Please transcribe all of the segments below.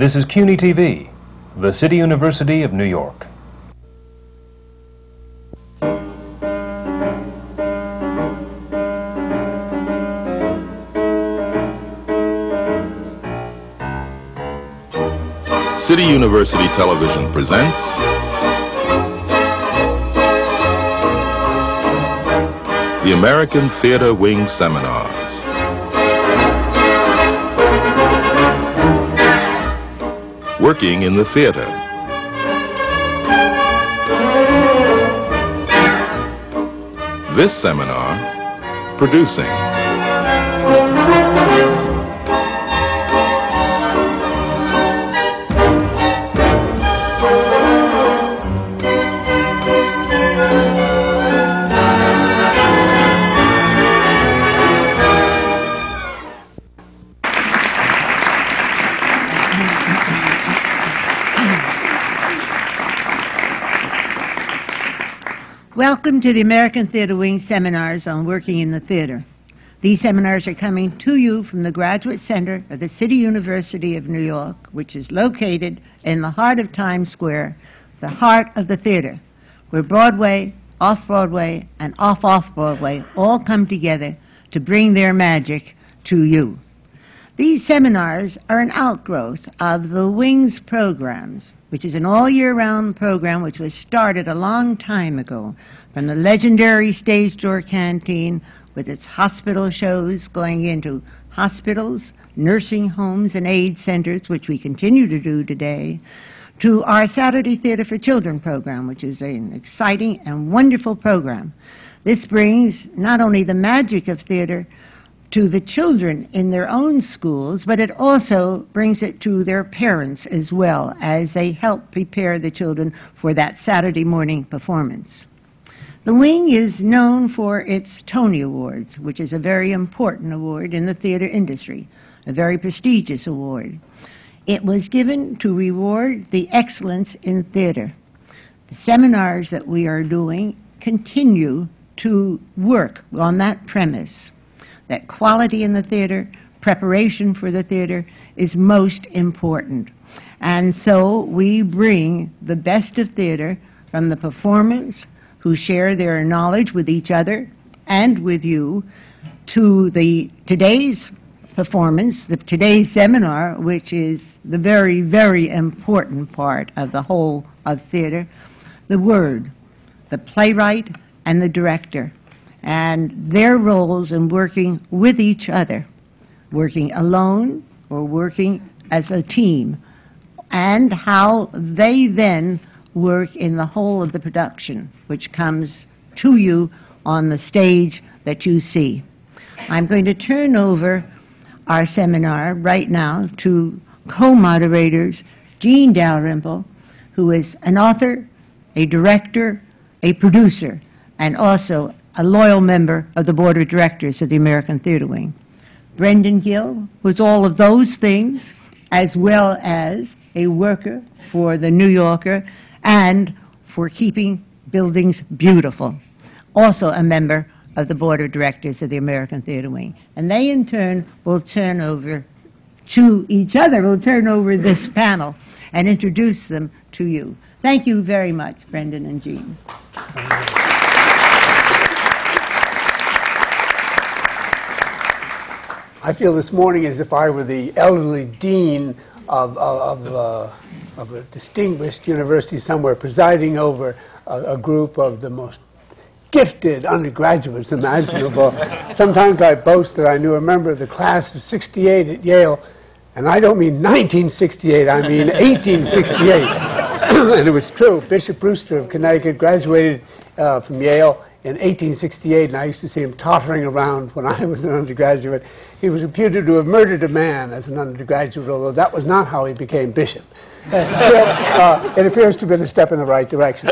This is CUNY TV, the City University of New York. City University Television presents the American Theater Wing Seminars. Working in the theater. This seminar, producing. Welcome to the American Theater Wing Seminars on Working in the Theater. These seminars are coming to you from the Graduate Center of the City University of New York, which is located in the heart of Times Square, the heart of the theater, where Broadway, off-Broadway, and off-Broadway all come together to bring their magic to you. These seminars are an outgrowth of the Wings programs, which is an all-year-round program which was started a long time ago from the legendary Stage Door Canteen with its hospital shows going into hospitals, nursing homes, and aid centers, which we continue to do today, to our Saturday Theater for Children program, which is an exciting and wonderful program. This brings not only the magic of theater to the children in their own schools, but it also brings it to their parents as well, as they help prepare the children for that Saturday morning performance. The Wing is known for its Tony Awards, which is a very important award in the theater industry, a very prestigious award. It was given to reward the excellence in theater. The seminars that we are doing continue to work on that premise, that quality in the theater, preparation for the theater is most important. And so we bring the best of theater from the performers who share their knowledge with each other and with you to today's performance, today's seminar, which is the very, very important part of the whole of theater, the word, the playwright and the director, and their roles in working with each other, working alone or working as a team, and how they then work in the whole of the production, which comes to you on the stage that you see. I'm going to turn over our seminar right now to co-moderators Jean Dalrymple, who is an author, a director, a producer, and also a loyal member of the Board of Directors of the American Theater Wing. Brendan Gill was all of those things, as well as a worker for the New Yorker and for keeping buildings beautiful. Also a member of the Board of Directors of the American Theater Wing. And they, in turn, will turn over to each other, will turn over this panel and introduce them to you. Thank you very much, Brendan and Jean. I feel this morning as if I were the elderly dean of a distinguished university somewhere, presiding over a group of the most gifted undergraduates imaginable. Sometimes I boast that I knew a member of the class of '68 at Yale, and I don't mean 1968, I mean 1868. And it was true. Bishop Brewster of Connecticut graduated from Yale in 1868, and I used to see him tottering around when I was an undergraduate. He was reputed to have murdered a man as an undergraduate, although that was not how he became bishop. So it appears to have been a step in the right direction.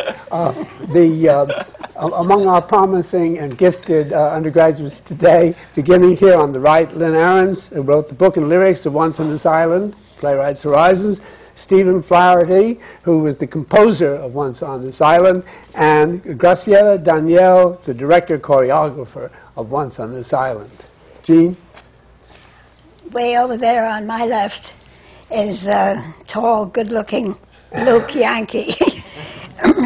Among our promising and gifted undergraduates today, beginning here on the right, Lynn Ahrens, who wrote the book and lyrics of Once on This Island, Playwrights Horizons, Stephen Flaherty, who was the composer of Once on This Island, and Graciela Daniele, the director choreographer of Once on This Island. Jean? Way over there on my left is tall, good-looking Luke Yankee.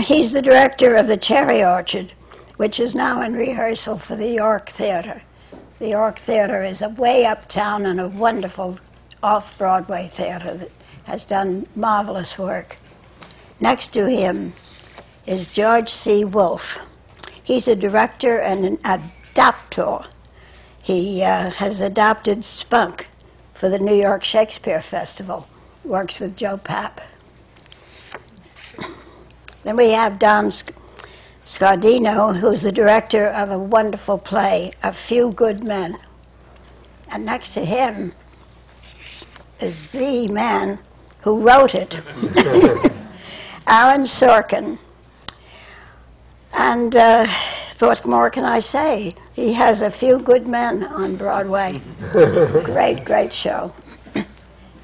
He's the director of the Cherry Orchard, which is now in rehearsal for the York Theatre. The York Theatre is a way uptown and a wonderful off-Broadway theatre that has done marvelous work. Next to him is George C. Wolfe. He's a director and an adaptor. He has adapted Spunk for the New York Shakespeare Festival. Works with Joe Papp. Then we have Don Scardino, who's the director of a wonderful play, A Few Good Men. And next to him is the man who wrote it, Aaron Sorkin. And what more can I say? He has A Few Good Men on Broadway. Great, great show.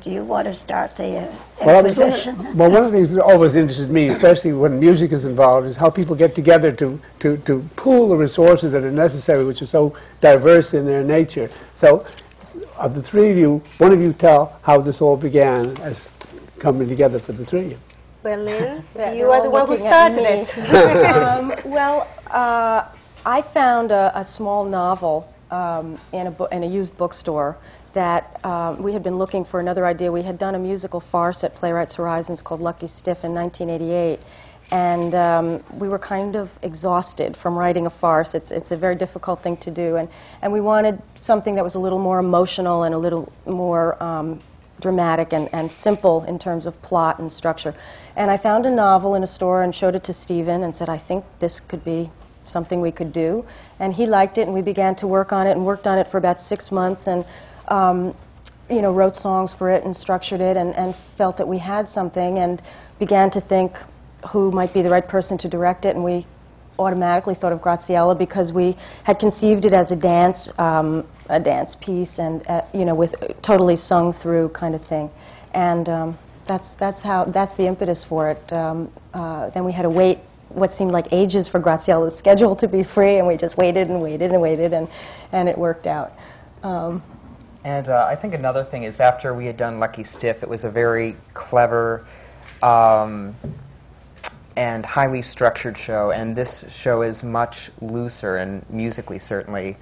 Do you want to start the exposition? Well, one of the things that always interested me, especially when music is involved, is how people get together to pool the resources that are necessary, which are so diverse in their nature. So, of the three of you, one of you tell how this all began as coming together for the three of you. Well, Lynn, you are the one who started it. I found a small novel in a used bookstore that we had been looking for another idea. We had done a musical farce at Playwrights Horizons called Lucky Stiff in 1988, and we were kind of exhausted from writing a farce. It's a very difficult thing to do, and we wanted something that was a little more emotional and a little more dramatic and simple in terms of plot and structure. And I found a novel in a store and showed it to Stephen and said, I think this could be something we could do. And he liked it, and we began to work on it and worked on it for about 6 months, and you know, wrote songs for it and structured it, and felt that we had something, and began to think who might be the right person to direct it. And we automatically thought of Graciela because we had conceived it as a dance piece, and you know, with totally sung through kind of thing. And that's the impetus for it. Then we had to wait what seemed like ages for Graciela's schedule to be free, and we just waited and waited and waited, and it worked out. And I think another thing is, after we had done Lucky Stiff, it was a very clever and highly structured show, and this show is much looser, and musically certainly,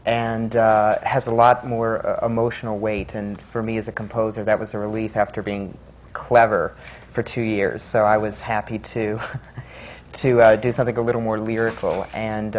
and has a lot more emotional weight. And for me as a composer, that was a relief after being clever for 2 years. So I was happy to do something a little more lyrical, and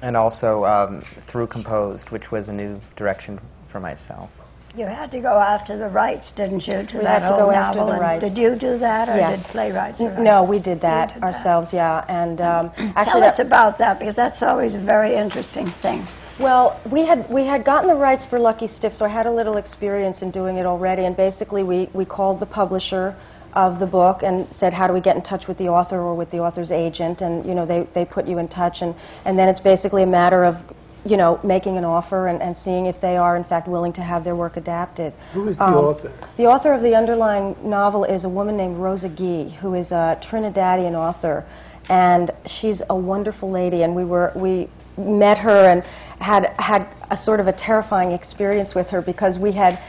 also through composed, which was a new direction for myself. You had to go after the rights, didn't you, to We that had to whole go after novel? the rights. Did you do that, or Yes. did Playwrights Horizons? No, we did that did ourselves, yeah. And actually, Tell us about that, because that's always a very interesting thing. well, we had gotten the rights for Lucky Stiff, so I had a little experience in doing it already. And basically, we called the publisher of the book and said, how do we get in touch with the author or with the author's agent? And you know, they put you in touch, and then it's basically a matter of, you know, making an offer and seeing if they are in fact willing to have their work adapted. Who is the author? The author of the underlying novel is a woman named Rosa Guy, who is a Trinidadian author, and she's a wonderful lady. And we met her and had a sort of a terrifying experience with her, because we had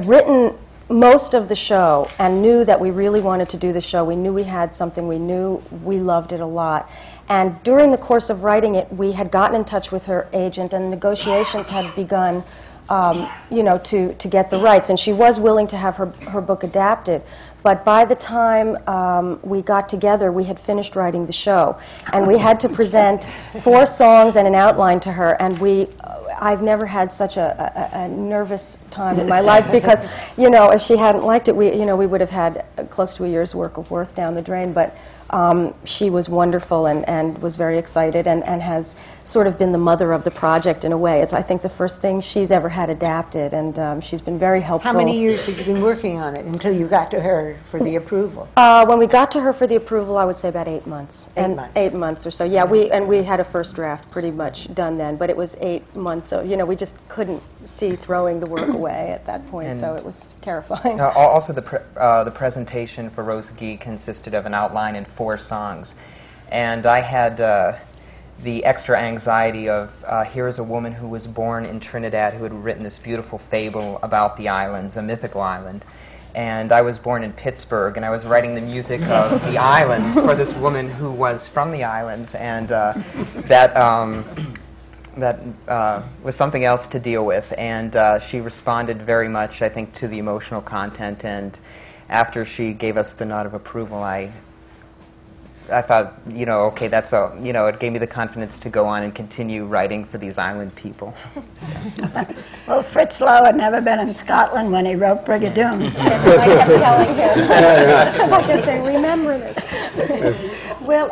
written most of the show and knew that we really wanted to do the show. We knew we had something. We knew we loved it a lot. And during the course of writing it, we had gotten in touch with her agent, and negotiations had begun, you know, to get the rights. And she was willing to have her book adapted. But by the time we got together, we had finished writing the show. And we had to present 4 songs and an outline to her. And I've never had such a nervous time in my life, because, you know, if she hadn't liked it, we would have had close to a year's work of work down the drain. But she was wonderful and was very excited, and has sort of been the mother of the project in a way. It's, I think, the first thing she's ever had adapted, and she's been very helpful. How many years have you been working on it until you got to her for the approval? When we got to her for the approval, I would say about 8 months. 8 months. 8 months or so, yeah. We had a first draft pretty much done then, but it was 8 months, so, you know, we just couldn't see throwing the work away at that point, so it was terrifying. Also, the presentation for Rosa Guy consisted of an outline and 4 songs, and I had the extra anxiety of here's a woman who was born in Trinidad who had written this beautiful fable about the islands, a mythical island. And I was born in Pittsburgh, and I was writing the music of the islands for this woman who was from the islands, and that was something else to deal with. And she responded very much, I think, to the emotional content. And after she gave us the nod of approval, I thought, you know, okay, that's a, you know, it gave me the confidence to go on and continue writing for these island people. Well, Fritz Lowe had never been in Scotland when he wrote Brigadoon. That's what I kept telling him. I kept saying, remember this. Well,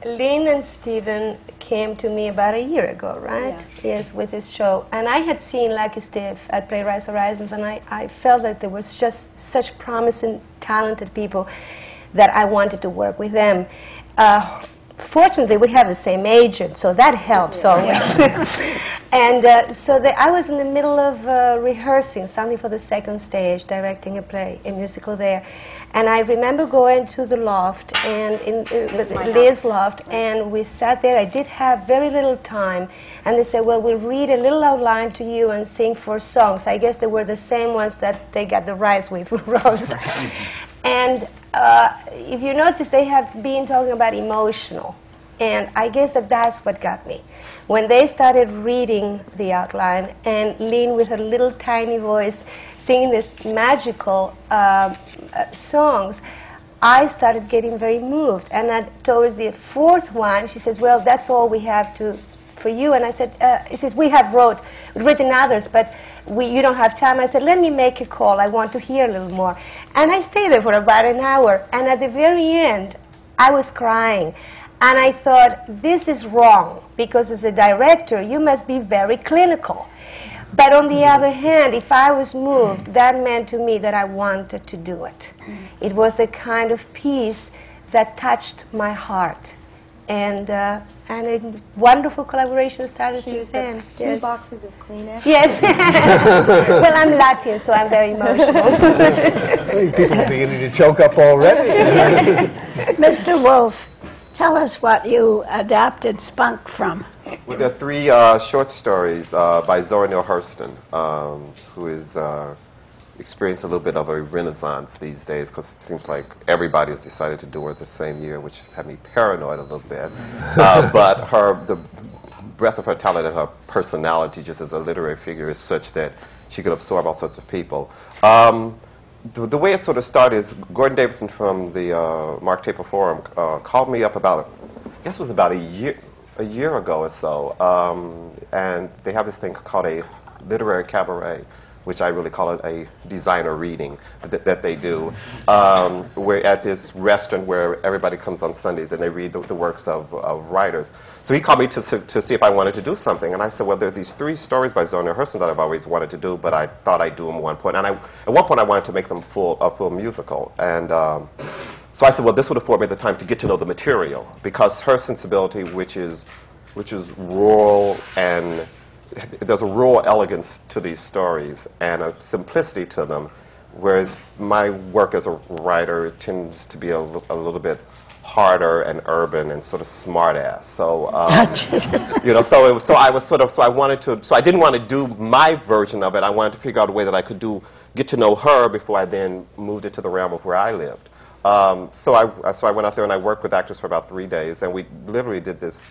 Lynn and Stephen came to me about a year ago, right? Yeah. Yes, with this show. And I had seen Lucky Steve at Playwrights Horizons, and I felt that there was just such promising, talented people that I wanted to work with them. Fortunately, we have the same agent, so that helps always. And so I was in the middle of rehearsing something for the second stage, directing a play, a musical there. And I remember going to the loft, and Liz's loft, and we sat there. I did have very little time, and they said, well, we'll read a little outline to you and sing 4 songs. I guess they were the same ones that they got the rights with Rose. And if you notice, they have been talking about emotional. And I guess that's what got me. When they started reading the outline, and Lynn with her little tiny voice singing this magical songs, I started getting very moved. And towards the 4th one, she says, well, that's all we have for you. And I said, he says, we have written others, but you don't have time. I said, let me make a call. I want to hear a little more. And I stayed there for about an hour. And at the very end, I was crying. And I thought, this is wrong, because as a director, you must be very clinical. But on the other hand, if I was moved, that meant to me that I wanted to do it. It was the kind of piece that touched my heart. And a wonderful collaboration started since then. 2 boxes of Kleenex. Yes. Well, I'm Latin, so I'm very emotional. People are beginning to choke up already. Mr. Wolfe, tell us what you adapted Spunk from. Well, there are 3 short stories by Zora Neale Hurston, who is experiencing a little bit of a renaissance these days, because it seems like everybody has decided to do her the same year, which had me paranoid a little bit. But the breadth of her talent and her personality just as a literary figure is such that she could absorb all sorts of people. The way it sort of started is Gordon Davidson from the Mark Taper Forum called me up about, I guess it was about a year ago or so, and they have this thing called a literary cabaret, which I really call it a designer reading that they do. We're at this restaurant where everybody comes on Sundays and they read the works of writers. So he called me to see if I wanted to do something. And I said, well, there are these 3 stories by Zora Neale Hurston that I've always wanted to do, but I thought I'd do them at one point. And at one point I wanted to make them a full musical. And so I said, well, this would afford me the time to get to know the material, because her sensibility, which is rural, and there's a rural elegance to these stories and a simplicity to them, whereas my work as a writer tends to be a little bit harder and urban and sort of smart-ass. So, you know, so I didn't want to do my version of it. I wanted to figure out a way that I could get to know her before I then moved it to the realm of where I lived. So I went out there and I worked with actors for about 3 days, and we literally did this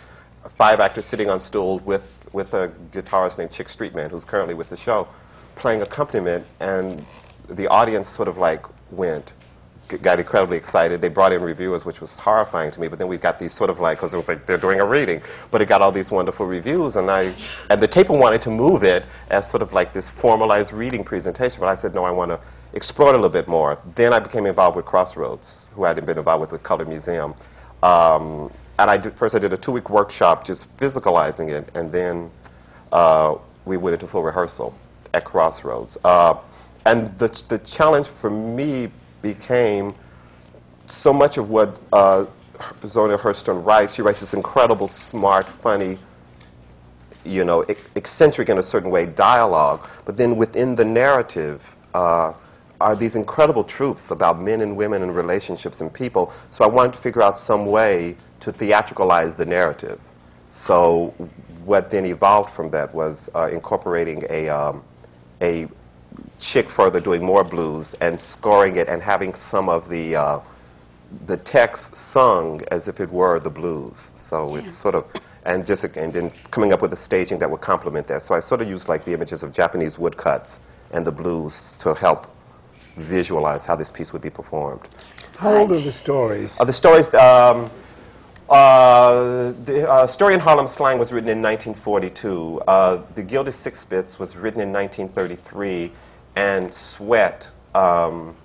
5 actors sitting on stools with a guitarist named Chick Streetman, who's currently with the show, playing accompaniment, and the audience sort of like got incredibly excited. They brought in reviewers, which was horrifying to me, but then we got these sort of like, because it was like they're doing a reading, but it got all these wonderful reviews, and the Taper wanted to move it as sort of like this formalized reading presentation, but I said, no, I want to explore it a little bit more. Then I became involved with Crossroads, who I hadn't been involved with Colored Museum. And first I did a 2-week workshop just physicalizing it, and then we went into full rehearsal at Crossroads. And the challenge for me became so much of what Zora Neale Hurston writes. She writes this incredible, smart, funny, you know, eccentric in a certain way dialogue, but then within the narrative are these incredible truths about men and women and relationships and people. So I wanted to figure out some way to theatricalize the narrative. So what then evolved from that was incorporating a chick further doing more blues and scoring it and having some of the text sung as if it were the blues. So it's sort of, and then coming up with a staging that would complement that. So I sort of used like the images of Japanese woodcuts and the blues to help visualize how this piece would be performed. How old are the stories? The stories, Story in Harlem Slang was written in 1942. The Gilded Six Bits was written in 1933, and Sweat, I'm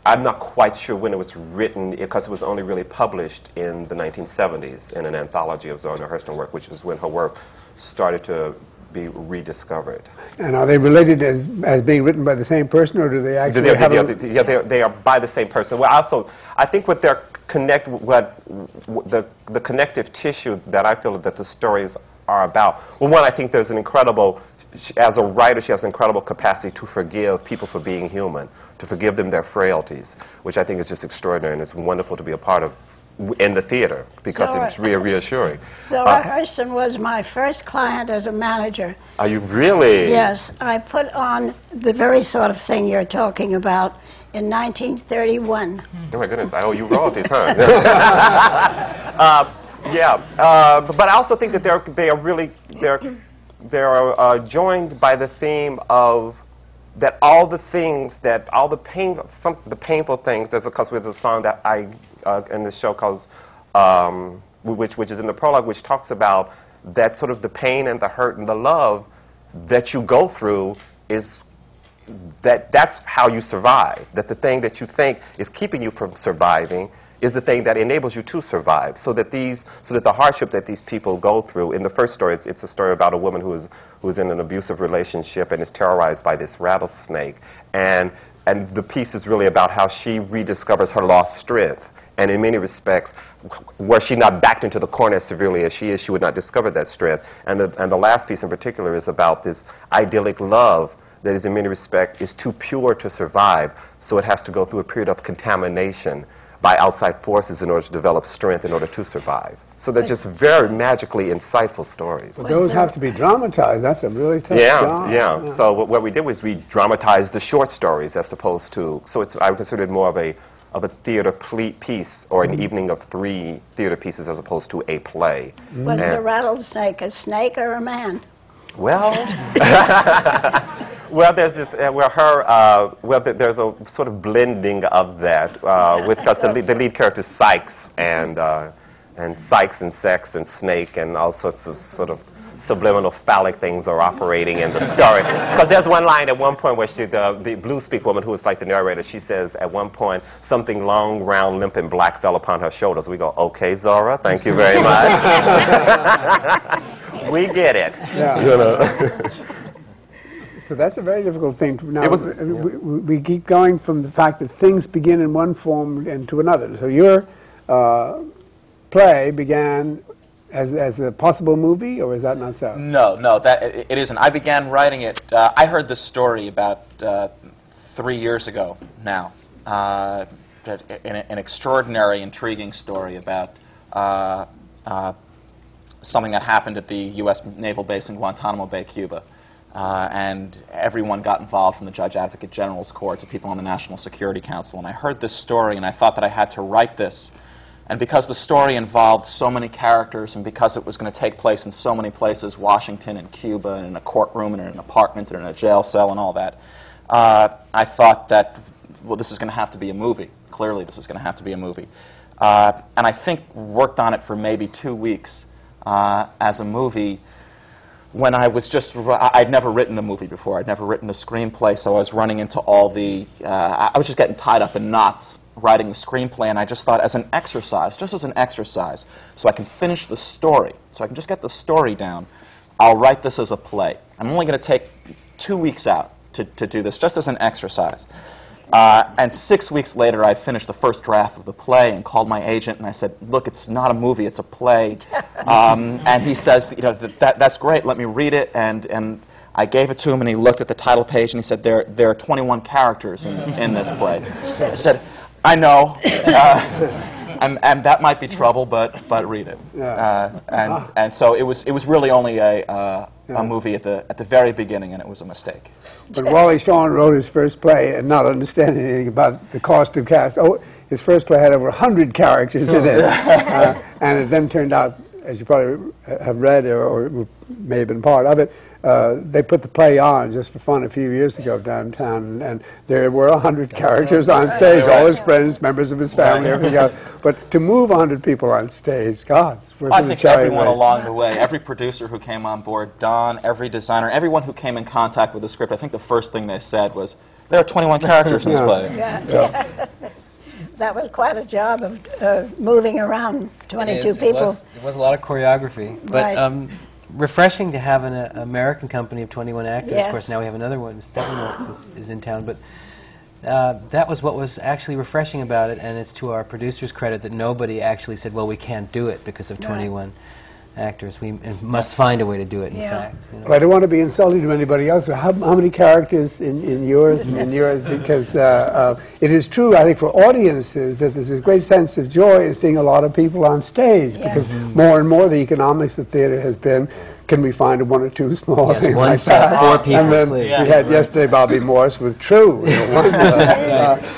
not quite sure when it was written because it was only really published in the 1970s in an anthology of Zora Neale Hurston work, which is when her work started to be rediscovered. And are they related as being written by the same person, or do they actually have they are by the same person. Well, also, I think what they're the connective tissue that I feel that the stories are about. Well, one, I think there's an incredible, as a writer, she has an incredible capacity to forgive people for being human, to forgive them their frailties, which I think is just extraordinary, and it's wonderful to be a part of in the theater because it's reassuring. Zora Hurston was my first client as a manager. Are you really? Yes, I put on the very sort of thing you're talking about in 1931. Oh my goodness, I owe you royalties, huh? But I also think that they're joined by the theme of that all the painful things. There's a song that I in the show calls which is in the prologue, which talks about that sort of the pain and the hurt and the love that you go through is that's how you survive. That the thing that you think is keeping you from surviving is the thing that enables you to survive. So that the hardship that these people go through. In the first story, it's a story about a woman who is in an abusive relationship and is terrorized by this rattlesnake, and the piece is really about how she rediscovers her lost strength. And in many respects, were she not backed into the corner as severely as she is, she would not discover that strength. And the last piece in particular is about this idyllic love that is in many respects is too pure to survive, so it has to go through a period of contamination by outside forces in order to develop strength in order to survive. So they're just very magically insightful stories. Well, those have to be dramatized. That's a really tough job. Yeah. So what we did was we dramatized the short stories as opposed to, so I would consider it more of a theater piece or an evening of 3 theater pieces as opposed to a play. Was the rattlesnake a snake or a man? Well, there's this. There's a sort of blending of that because the lead character is Sykes and Sykes and sex and snake and all sorts of sort of subliminal phallic things are operating in the story. Because there's one line at one point where the blue speak woman who is like the narrator, she says at one point, something long, round, limp, and black fell upon her shoulders. We go, okay, Zora, thank you very much. We get it. Yeah. You know? So that's a very difficult thing. Now, we keep going from the fact that things begin in one form and to another. So your play began as a possible movie, or is that not so? No, it isn't. I began writing it. I heard this story about 3 years ago now. An extraordinary, intriguing story about something that happened at the U.S. Naval Base in Guantanamo Bay, Cuba. And everyone got involved, from the Judge Advocate General's Court to people on the National Security Council. And I heard this story, and I thought that I had to write this. And because the story involved so many characters, and because it was going to take place in so many places, Washington and Cuba, and in a courtroom, and in an apartment, and in a jail cell, and all that, I thought that, well, this is going to have to be a movie. Clearly, this is going to have to be a movie. And I think worked on it for maybe 2 weeks as a movie. When I was I'd never written a movie before. I'd never written a screenplay, so I was running into all the, I was just getting tied up in knots writing the screenplay, and I just thought, as an exercise, just as an exercise, so I can finish the story, so I can just get the story down, I'll write this as a play. I'm only going to take 2 weeks out to do this, just as an exercise. And 6 weeks later, I'd finished the first draft of the play and called my agent, and I said, look, it's not a movie, it's a play. And he says, you know, that's great, let me read it. And I gave it to him, and he looked at the title page, and he said, there are 21 characters in this play. I said, I know, and that might be trouble, but read it. Yeah. And so it was really only a movie at the very beginning, and it was a mistake. But Wally Shawn wrote his first play and not understanding anything about the cost of cast. Oh, his first play had over 100 characters in it, and it then turned out, as you probably have read or may have been part of it, they put the play on just for fun a few years ago downtown, and there were 100 characters on stage, all his friends, members of his family, everything else. But to move 100 people on stage, God, I think everyone along the way, every producer who came on board, Don, every designer, everyone who came in contact with the script, I think the first thing they said was, there are 21 characters in this play. Yeah. That was quite a job of moving around 22 people. It was a lot of choreography, but Right. Refreshing to have an American company of 21 actors. Yes. Of course, now we have another one. Steppenwolf is in town, but that was what was actually refreshing about it, and it's to our producer's credit that nobody actually said, well, we can't do it because of 21 actors. We must find a way to do it, in fact. You know. Well, I don't want to be insulting to anybody else. How many characters in yours? Because it is true, I think, for audiences that there's a great sense of joy in seeing a lot of people on stage, because more and more the economics of theater has been, can we find one or two small things one like set, that? 4 people, And then please. we had yesterday Bobby Morse with True.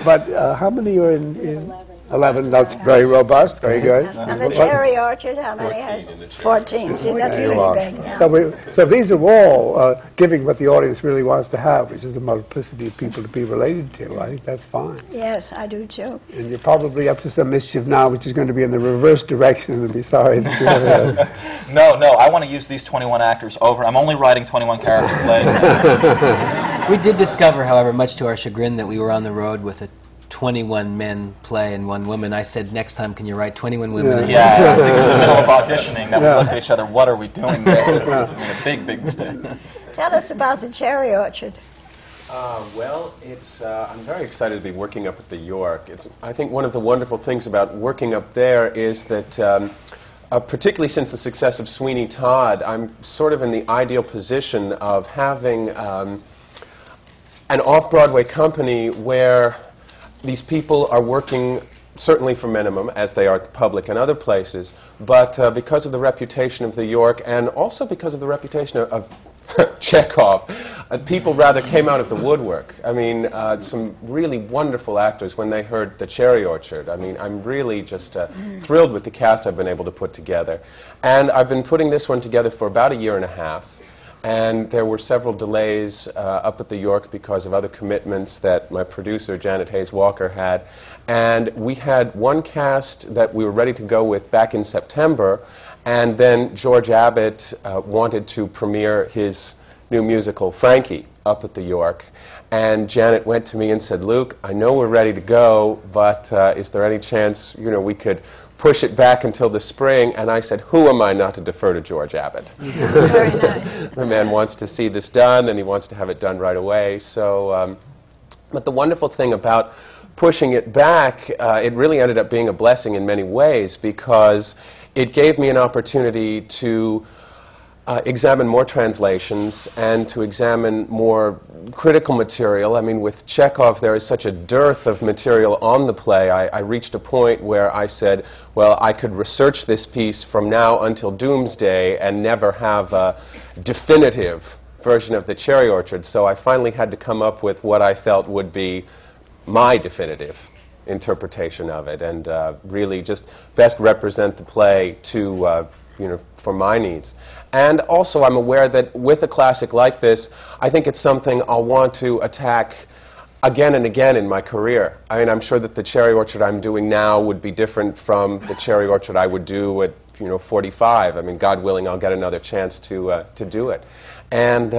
But how many are in 11. That's very robust, very good. And the cherry orchard, how many has? 14. See, that's really big. Yeah. So these are all giving what the audience really wants to have, which is a multiplicity of people to be related to. I think that's fine. Yes, I do too. And you're probably up to some mischief now, which is going to be in the reverse direction, and I'll be sorry that you have No, I want to use these 21 actors over. I'm only writing 21 character plays. We did discover, however, much to our chagrin, that we were on the road with a 21 men play and 1 woman. I said, next time, can you write 21 women? Yeah, it was in the middle of auditioning that we looked at each other, what are we doing there? We made a big, big mistake. Tell us about the cherry orchard. Well, I'm very excited to be working up at the York. I think one of the wonderful things about working up there is that, particularly since the success of Sweeney Todd, I'm sort of in the ideal position of having an off-Broadway company where these people are working certainly for minimum, as they are at the Public and other places, but because of the reputation of the York and also because of the reputation of Chekhov, people rather came out of the woodwork. I mean, some really wonderful actors when they heard The Cherry Orchard. I mean, I'm really just thrilled with the cast I've been able to put together. And I've been putting this one together for about 1.5 years. And there were several delays up at the York because of other commitments that my producer, Janet Hayes Walker, had. And we had one cast that we were ready to go with back in September, and then George Abbott wanted to premiere his new musical, Frankie, up at the York. And Janet went to me and said, Luke, I know we're ready to go, but is there any chance, we could push it back until the spring? And I said, who am I not to defer to George Abbott? Very nice. The man wants to see this done, and he wants to have it done right away. So, but the wonderful thing about pushing it back, it really ended up being a blessing in many ways, because it gave me an opportunity to examine more translations and to examine more critical material. I mean, with Chekhov, there is such a dearth of material on the play. I reached a point where I said, well, I could research this piece from now until doomsday and never have a definitive version of The Cherry Orchard. So I finally had to come up with what I felt would be my definitive interpretation of it, and really just best represent the play to, for my needs. And also, I'm aware that with a classic like this, I think it's something I'll want to attack again and again in my career. I mean, I'm sure that the Cherry Orchard I'm doing now would be different from the Cherry Orchard I would do at 45. I mean, God willing, I'll get another chance to do it. And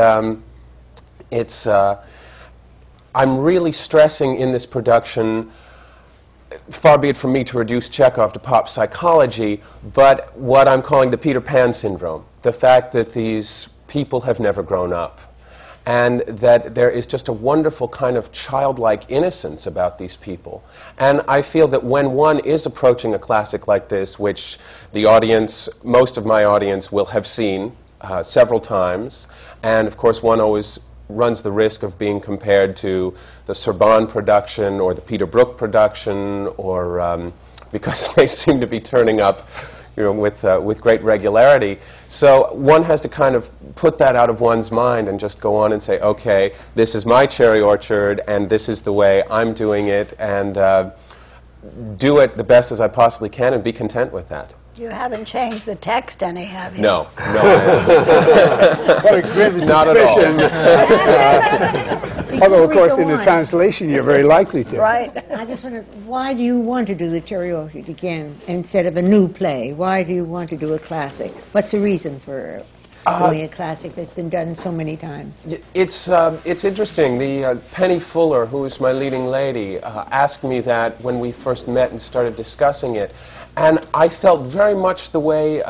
I'm really stressing in this production, far be it from me to reduce Chekhov to pop psychology, but what I'm calling the Peter Pan syndrome. The fact that these people have never grown up, and that there is just a wonderful kind of childlike innocence about these people. And I feel that when one is approaching a classic like this, which the audience, most of my audience will have seen, several times, and of course one always runs the risk of being compared to the Sorbonne production or the Peter Brook production, or because they seem to be turning up, you know, with great regularity. So one has to kind of put that out of one's mind and just go on and say, okay, this is my cherry orchard, and this is the way I'm doing it, and do it the best as I possibly can, and be content with that. You haven't changed the text any, have you? No, no. What a grim Not at all. suspicion. Although, of course, in the translation, you're very likely to. Right. I just wondered, why do you want to do the cherry orchard again instead of a new play? Why do you want to do a classic? What's the reason for doing a classic that's been done so many times? It's interesting. The Penny Fuller, who is my leading lady, asked me that when we first met and started discussing it. And I felt very much the way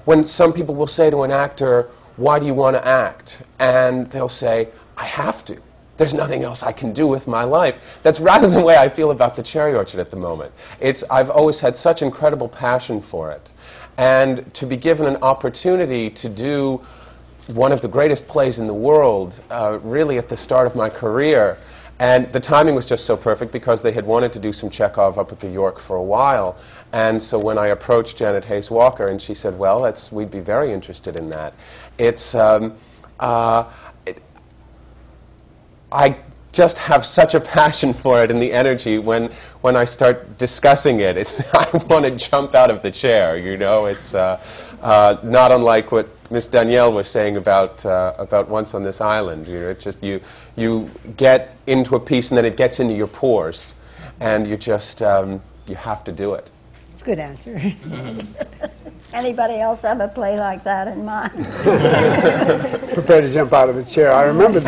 when some people will say to an actor, why do you want to act? And they'll say, I have to. There's nothing else I can do with my life. That's rather the way I feel about the Cherry Orchard at the moment. I've always had such incredible passion for it. And to be given an opportunity to do one of the greatest plays in the world, really at the start of my career, and the timing was just so perfect because they had wanted to do some Chekhov up at the York for a while. And so when I approached Janet Hayes Walker, and she said, well, we'd be very interested in that. I just have such a passion for it, and the energy when I start discussing it, I want to jump out of the chair, you know. It's not unlike what Miss Daniele was saying about Once on This Island. You know, it's just you get into a piece and then it gets into your pores, and you just you have to do it. It's a good answer. Anybody else have a play like that in mind? Prepared to jump out of a chair. I remember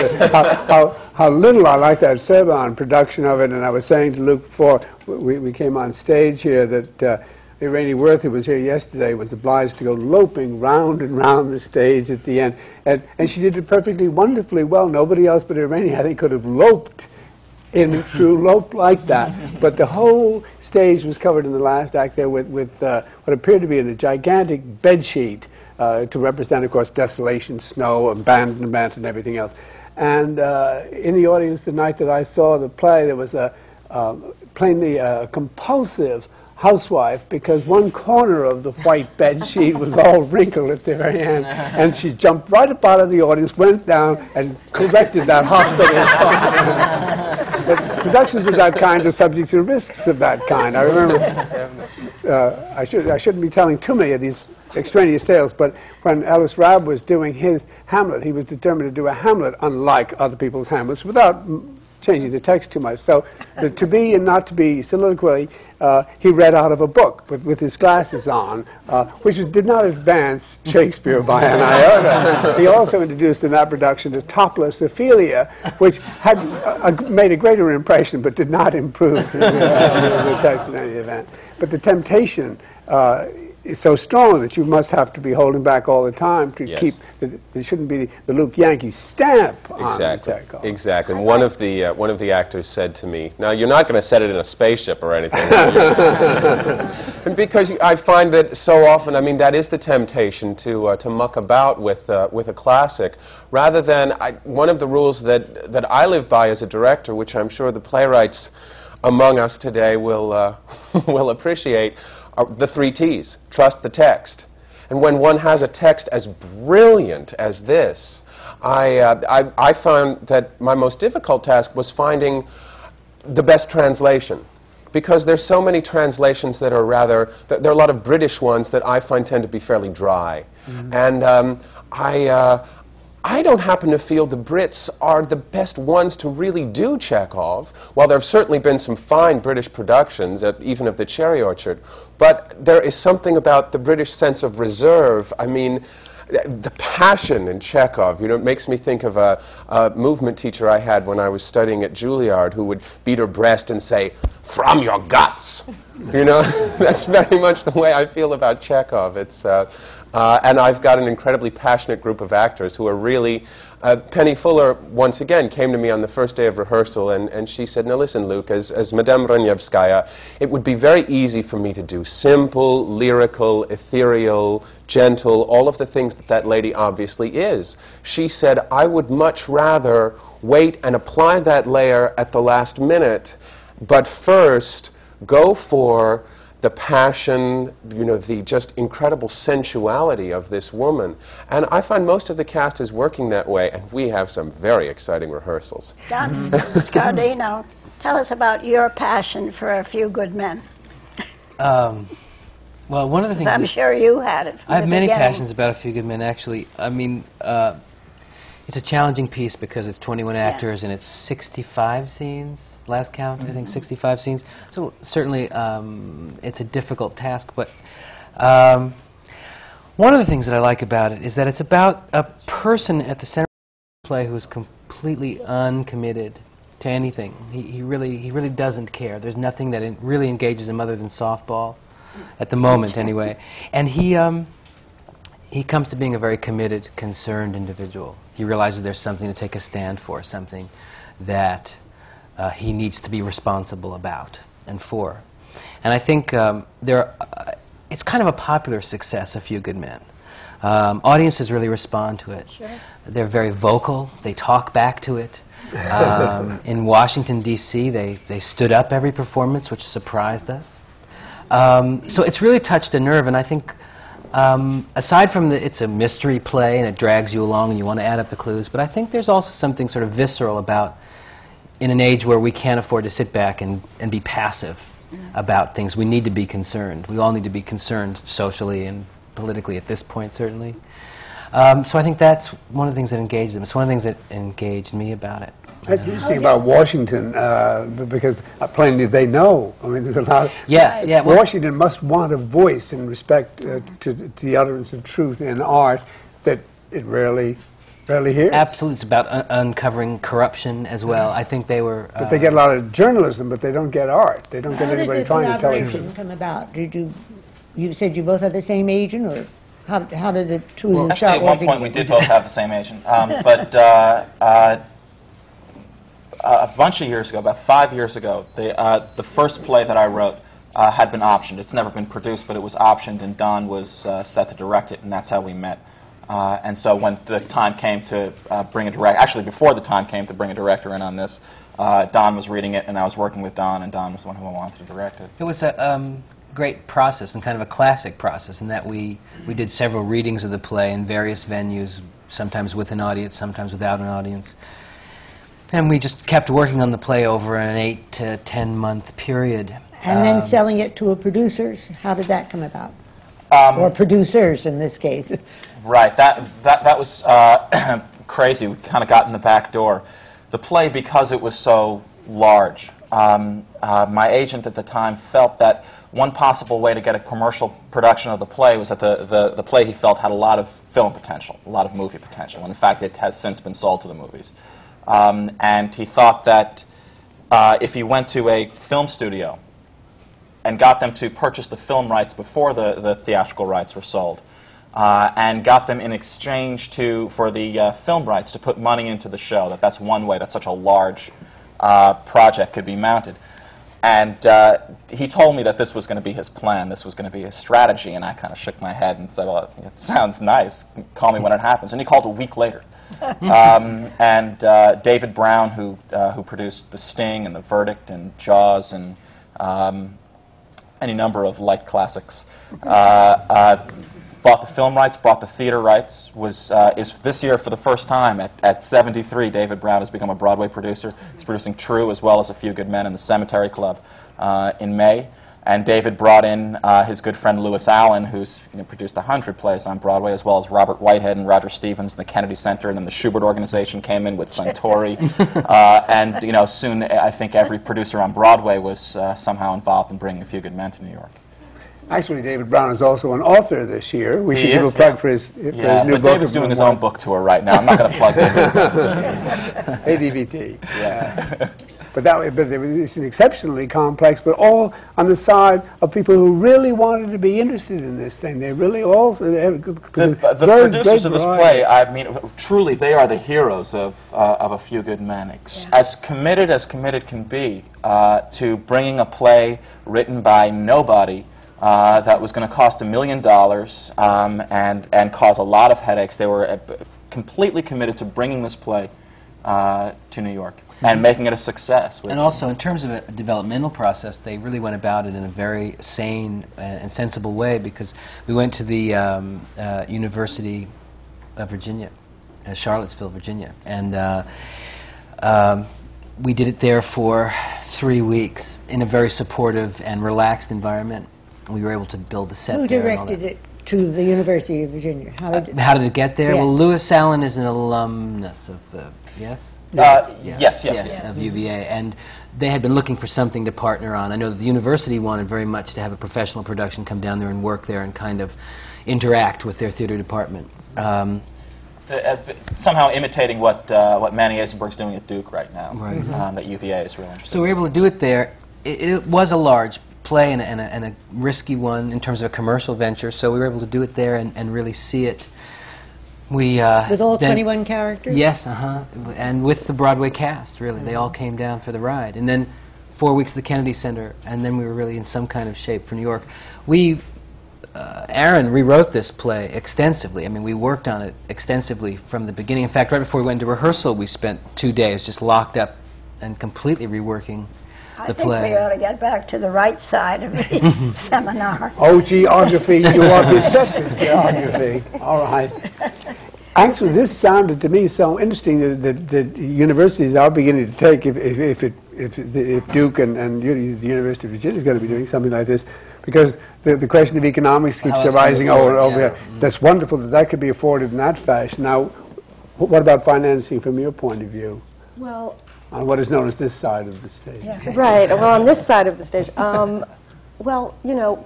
how little I liked that Sorbonne production of it, and I was saying to Luke before we came on stage here that Irene Worth, who was here yesterday, was obliged to go loping round and round the stage at the end, and she did it perfectly wonderfully well. Nobody else but Irene, I think, could have loped in a true lope like that. But the whole stage was covered in the last act there with what appeared to be a gigantic bedsheet to represent, of course, desolation, snow, abandonment, and everything else. And in the audience the night that I saw the play, there was plainly a compulsive housewife, because one corner of the white bed sheet was all wrinkled at the very end, and she jumped right up out of the audience, went down, and corrected that hospital. But productions of that kind are subject to risks of that kind. I remember, I shouldn't be telling too many of these extraneous tales, but when Ellis Rabb was doing his Hamlet, he was determined to do a Hamlet unlike other people's Hamlets without changing the text too much. So the to be and not to be soliloquy, he read out of a book with his glasses on, which did not advance Shakespeare by an iota. He also introduced in that production a topless Ophelia, which had made a greater impression but did not improve the text in any event. But the temptation is so strong that you must have to be holding back all the time to keep. There shouldn't be the Luke Yankee stamp on Chekhov. Exactly. And one of the actors said to me, "Now you're not going to set it in a spaceship or anything." And because I find that so often, I mean, that is the temptation to muck about with a classic, rather than one of the rules that I live by as a director, which I'm sure the playwrights among us today will will appreciate. The 3 T's. Trust the text. And when one has a text as brilliant as this, I found that my most difficult task was finding the best translation. Because there's so many translations that are rather, there are a lot of British ones that I find tend to be fairly dry. Mm-hmm. And I don't happen to feel the Brits are the best ones to really do Chekhov. While there have certainly been some fine British productions, even of the Cherry Orchard, but there is something about the British sense of reserve. I mean, the passion in Chekhov, you know, it makes me think of a movement teacher I had when I was studying at Juilliard, who would beat her breast and say, from your guts. You know, that's very much the way I feel about Chekhov. It's, and I've got an incredibly passionate group of actors who are really... Penny Fuller, once again, came to me on the first day of rehearsal, and she said, now listen, Luke, as Madame Ranievskaya, it would be very easy for me to do simple, lyrical, ethereal, gentle, all of the things that that lady obviously is. She said, I would much rather wait and apply that layer at the last minute, but first go for the passion, you know, the just incredible sensuality of this woman. And I find most of the cast is working that way, and we have some very exciting rehearsals. Don Scardino, tell us about your passion for A Few Good Men. Well, one of the things... I'm sure you had it from I have the many beginning. passions about A Few Good Men, actually. I mean, it's a challenging piece because it's 21 actors and it's 65 scenes. Last count, I think 65 scenes. So certainly it's a difficult task, but one of the things that I like about it is that it's about a person at the center of the play who's completely uncommitted to anything. He really doesn't care. There's nothing that really engages him other than softball, at the moment anyway. And he comes to being a very committed, concerned individual. He realizes there's something to take a stand for, something that he needs to be responsible about and for. And I think it's kind of a popular success, A Few Good Men. Audiences really respond to it. Sure. They're very vocal. They talk back to it. In Washington, D.C., they stood up every performance, which surprised us. So it's really touched a nerve, and I think aside from it's a mystery play and it drags you along and you want to add up the clues, but I think there's also something sort of visceral about, in an age where we can't afford to sit back and be passive about things, we need to be concerned. We all need to be concerned socially and politically at this point, certainly. So I think that's one of the things that engaged them. It's one of the things that engaged me about it. That's interesting about Washington, because plainly they know. I mean, there's a lot of... Yes, yeah. Well, Washington must want a voice in respect to the utterance of truth in art that it rarely hears. absolutely. It's about uncovering corruption as well. I think they were... But they get a lot of journalism, but they don't get art. They don't get anybody trying to tell the How did the truth. collaboration come about? You said you both had the same agent, or how did the two of you Actually, start at one working? point we did both have the same agent. But a bunch of years ago, about 5 years ago, the first play that I wrote had been optioned. It's never been produced, but it was optioned, and Don was set to direct it, and that's how we met. And so when the time came to bring a director, actually before the time came to bring a director in on this, Don was reading it, and I was working with Don, and Don was the one who wanted to direct it. It was a great process, and kind of a classic process, in that we did several readings of the play in various venues, sometimes with an audience, sometimes without an audience. And we just kept working on the play over an 8 to 10 month period. And then selling it to a producers? How did that come about? Or producers, in this case. Right. That was crazy. We kind of got in the back door. The play, because it was so large, my agent at the time felt that one possible way to get a commercial production of the play was that the play, he felt, had a lot of film potential, a lot of movie potential. And in fact, it has since been sold to the movies. And he thought that if he went to a film studio and got them to purchase the film rights before the theatrical rights were sold, and got them in exchange for the film rights to put money into the show, that's one way that such a large project could be mounted. And he told me that this was going to be his plan, this was going to be his strategy, and I kind of shook my head and said, well, it sounds nice, call me when it happens. And he called a week later. And David Brown, who produced The Sting and The Verdict and Jaws and any number of light classics, bought the film rights, bought the theater rights, is this year for the first time at 73, David Brown has become a Broadway producer. He's producing True as well as A Few Good Men and The Cemetery Club in May. And David brought in his good friend Lewis Allen, who's produced 100 plays on Broadway, as well as Robert Whitehead and Roger Stevens and the Kennedy Center, and then the Schubert Organization came in with Suntory. And soon I think every producer on Broadway was somehow involved in bringing A Few Good Men to New York. Actually, David Brown is also an author this year. We should give a plug for his new book. But David's doing his own book tour right now. I'm not going to plug David. ADVT. Yeah. but it's an exceptionally complex, but all on the side of people who really wanted to be interested in this thing. They really all... The producers of this play, I mean, truly, they are the heroes of A Few Good Men. As committed can be to bringing a play written by nobody that was going to cost $1 million and cause a lot of headaches. They were completely committed to bringing this play to New York and making it a success. And also, in terms of a developmental process, they really went about it in a very sane and sensible way, because we went to the University of Virginia, Charlottesville, Virginia, and we did it there for 3 weeks in a very supportive and relaxed environment. We were able to build the set. Who there and all directed that. it to the University of Virginia? How did it get there? Yes. Well, Lewis Allen is an alumnus of, yes? Yes. Of UVA, and they had been looking for something to partner on. I know that the university wanted very much to have a professional production come down there and work there and kind of interact with their theater department. Somehow imitating what Manny Asenberg's doing at Duke right now. Right. That UVA is really interested. So we were able to do it there. It was a large play and a risky one in terms of a commercial venture, so we were able to do it there and really see it. We with all 21 characters? Yes, and with the Broadway cast, really. They all came down for the ride. And then 4 weeks at the Kennedy Center, and then we were really in some kind of shape for New York. Aaron rewrote this play extensively. I mean, we worked on it extensively from the beginning. In fact, right before we went into rehearsal, we spent 2 days just locked up and completely reworking the play. I think we ought to get back to the right side of the seminar. Oh, geography, you want the second geography. All right. Actually, this sounded to me so interesting that universities are beginning to take, if Duke and the University of Virginia is going to be doing something like this, because the question of economics keeps arising over here. That's wonderful that could be afforded in that fashion. Now, what about financing from your point of view? Well, on what is known as this side of the stage. Yeah. Right, well, on this side of the stage. Well, you know,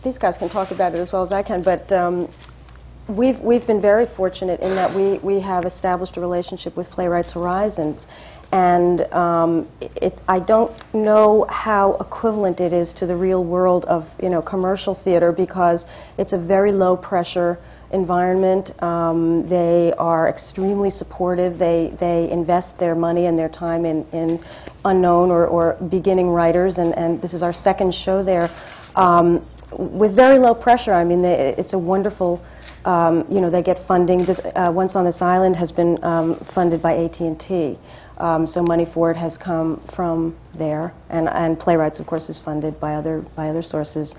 these guys can talk about it as well as I can, but we've been very fortunate in that we have established a relationship with Playwrights Horizons, and I don't know how equivalent it is to the real world of, you know, commercial theater, because it's a very low pressure environment. They are extremely supportive. They invest their money and their time in unknown or beginning writers, and this is our second show there, with very low pressure. I mean, it's a wonderful, you know, they get funding. This Once on This Island has been funded by AT&T, so money for it has come from there, and Playwrights, of course, is funded by other sources.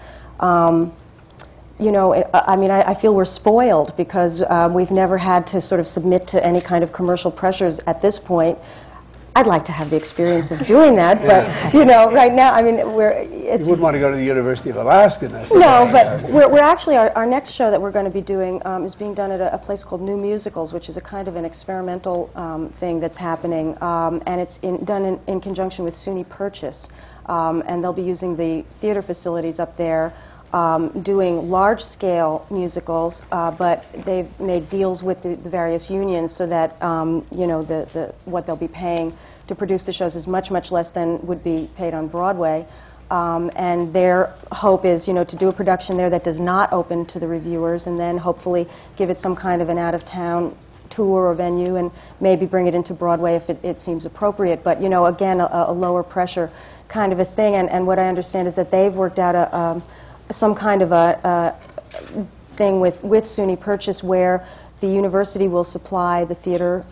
You know, I mean, I feel we're spoiled because we've never had to sort of submit to any kind of commercial pressures at this point. I'd like to have the experience of doing that, but, you know, right now, I mean, you wouldn't want to go to the University of Alaska necessarily. No, but we're actually, our next show that we're going to be doing is being done at a place called New Musicals, which is a kind of an experimental thing that's happening, and it's done in conjunction with SUNY Purchase, and they'll be using the theater facilities up there, doing large-scale musicals, but they've made deals with the various unions so that you know, what they'll be paying to produce the shows is much, much less than would be paid on Broadway. And their hope is, you know, to do a production there that does not open to the reviewers, and then hopefully give it some kind of an out-of-town tour or venue, and maybe bring it into Broadway if it seems appropriate. But, you know, again, a lower pressure kind of a thing. And what I understand is that they've worked out some kind of a thing with SUNY Purchase where the university will supply the theater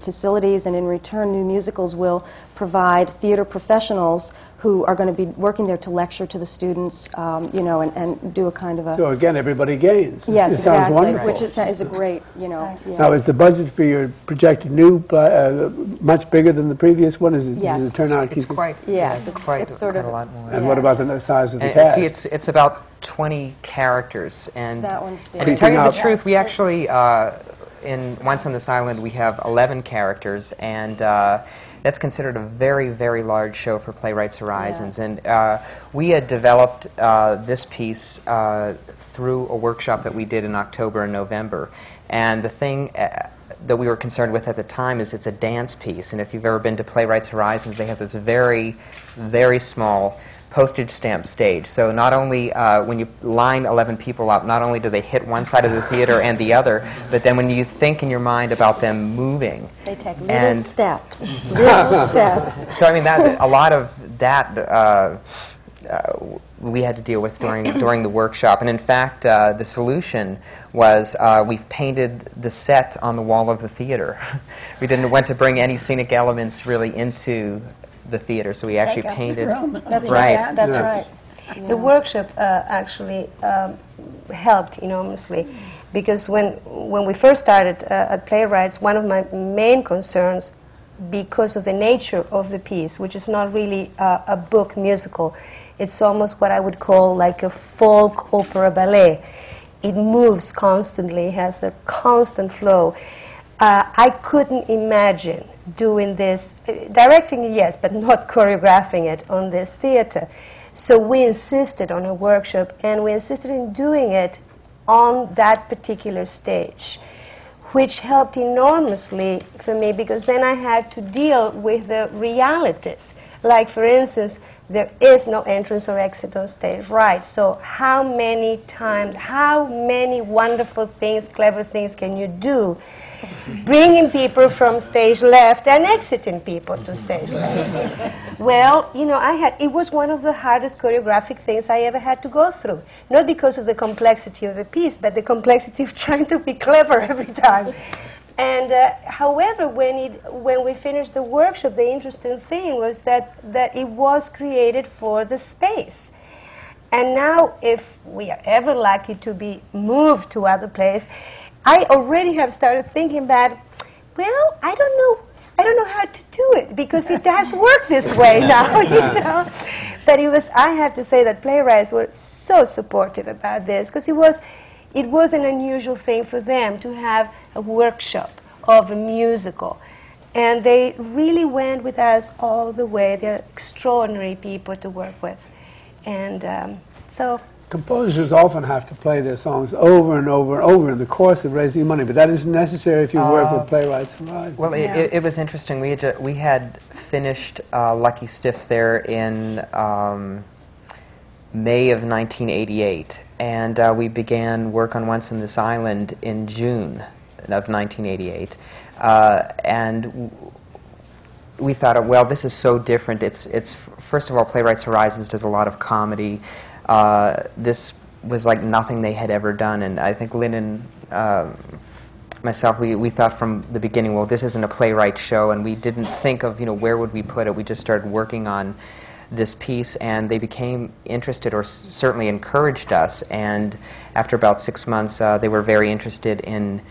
facilities, and in return New Musicals will provide theater professionals who are going to be working there to lecture to the students, you know, and do a kind of a... So again, everybody gains. Yes, it sounds wonderful. Which is a great, you know... Yeah. Now, is the budget for your projected new much bigger than the previous one? Is it, yes. Does it turn out... It's quite, yes, it's quite sort of a lot more. And what about the size of the cast? See, it's about 20 characters. And, that one's big. And to tell you the truth, we actually, in Once on This Island, we have 11 characters, and that's considered a very, very large show for Playwrights Horizons. Yeah. And we had developed this piece through a workshop that we did in October and November. And the thing that we were concerned with at the time is it's a dance piece, and if you've ever been to Playwrights Horizons, they have this very, very small postage stamp stage. So not only when you line 11 people up, not only do they hit one side of the theater and the other, but then when you think in your mind about them moving, they take little steps, little steps. So I mean, that a lot of that we had to deal with during the workshop. And in fact, the solution was we've painted the set on the wall of the theater. We didn't want to bring any scenic elements really into the theater, so we actually painted. That's right. right. That's right. Yeah. The workshop actually helped enormously, because when we first started at Playwrights, one of my main concerns, because of the nature of the piece, which is not really a book musical, it's almost what I would call like a folk opera ballet. It moves constantly, has a constant flow. I couldn't imagine doing this, directing it, yes, but not choreographing it on this theater. So we insisted on a workshop, and we insisted in doing it on that particular stage, which helped enormously for me, because then I had to deal with the realities. Like, for instance, there is no entrance or exit on stage, right? So how many times, how many wonderful things, clever things can you do? Bringing people from stage left and exiting people to stage left. Well, you know, it was one of the hardest choreographic things I ever had to go through. Not because of the complexity of the piece, but the complexity of trying to be clever every time. And however, when we finished the workshop, the interesting thing was that it was created for the space. And now, if we are ever lucky to be moved to other place, I already have started thinking about, well, I don't know how to do it, because it does work this way now, you know. But I have to say that Playwrights were so supportive about this, because it was an unusual thing for them to have a workshop of a musical. And they really went with us all the way. They're extraordinary people to work with. And so... Composers often have to play their songs over and over and over in the course of raising money, but that isn't necessary if you work with Playwrights Horizons. Well, it was interesting. We had finished Lucky Stiff there in May of 1988, and we began work on Once in This Island in June of 1988. And we thought, well, this is so different. It's first of all, Playwrights Horizons does a lot of comedy. This was like nothing they had ever done, and I think Lynn and myself, we thought from the beginning, well, this isn't a playwright show, and we didn't think of, where would we put it. We just started working on this piece, and they became interested, or certainly encouraged us, and after about 6 months, they were very interested in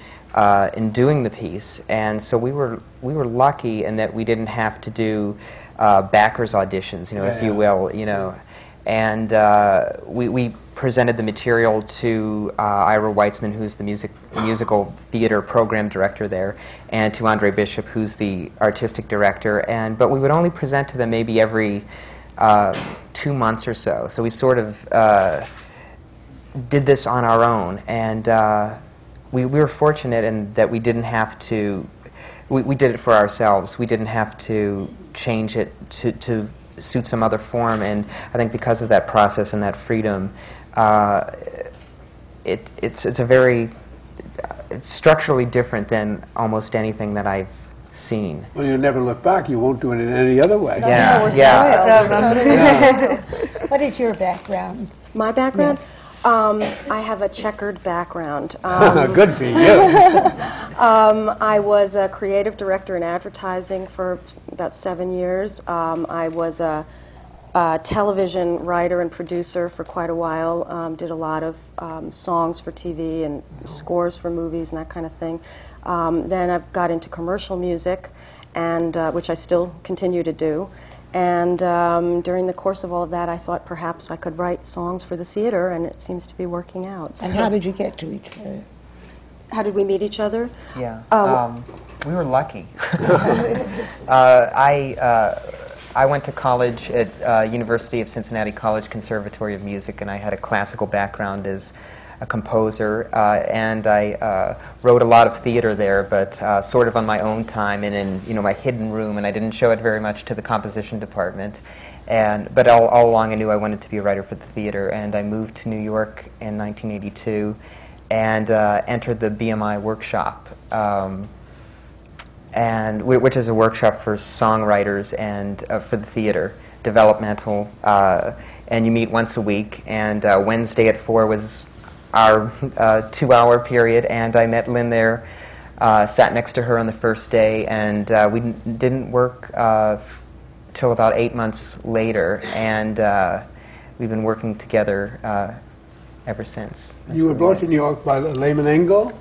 doing the piece, and so we were lucky in that we didn't have to do backers auditions, if you will, And we presented the material to Ira Weitzman, who's the musical theater program director there, and to Andre Bishop, who's the artistic director. But we would only present to them maybe every 2 months or so. So we sort of did this on our own, and we were fortunate in that we didn't have to. We did it for ourselves. We didn't have to change it to suit some other form, and I think because of that process and that freedom, it's structurally different than almost anything that I've seen. Well, you'll never look back. You won't do it in any other way. What is your background? My background? Yes. I have a checkered background. Good for you. I was a creative director in advertising for about 7 years. I was a television writer and producer for quite a while. Did a lot of songs for TV and scores for movies and that kind of thing. Then I got into commercial music, and which I still continue to do. And during the course of all of that, I thought perhaps I could write songs for the theater, and it seems to be working out. And how did you get to each other? How did we meet each other? Yeah, we were lucky. I went to college at University of Cincinnati College Conservatory of Music, and I had a classical background as a composer, and I wrote a lot of theater there, but sort of on my own time and in my hidden room, and I didn't show it very much to the composition department. But all along I knew I wanted to be a writer for the theater, and I moved to New York in 1982 and entered the BMI workshop, which is a workshop for songwriters and for the theater, developmental, and you meet once a week, and Wednesday at 4 was our 2-hour period, and I met Lynn there, sat next to her on the first day, and we didn't work till about 8 months later, and we've been working together ever since. You were brought to New York by Lehman Engel?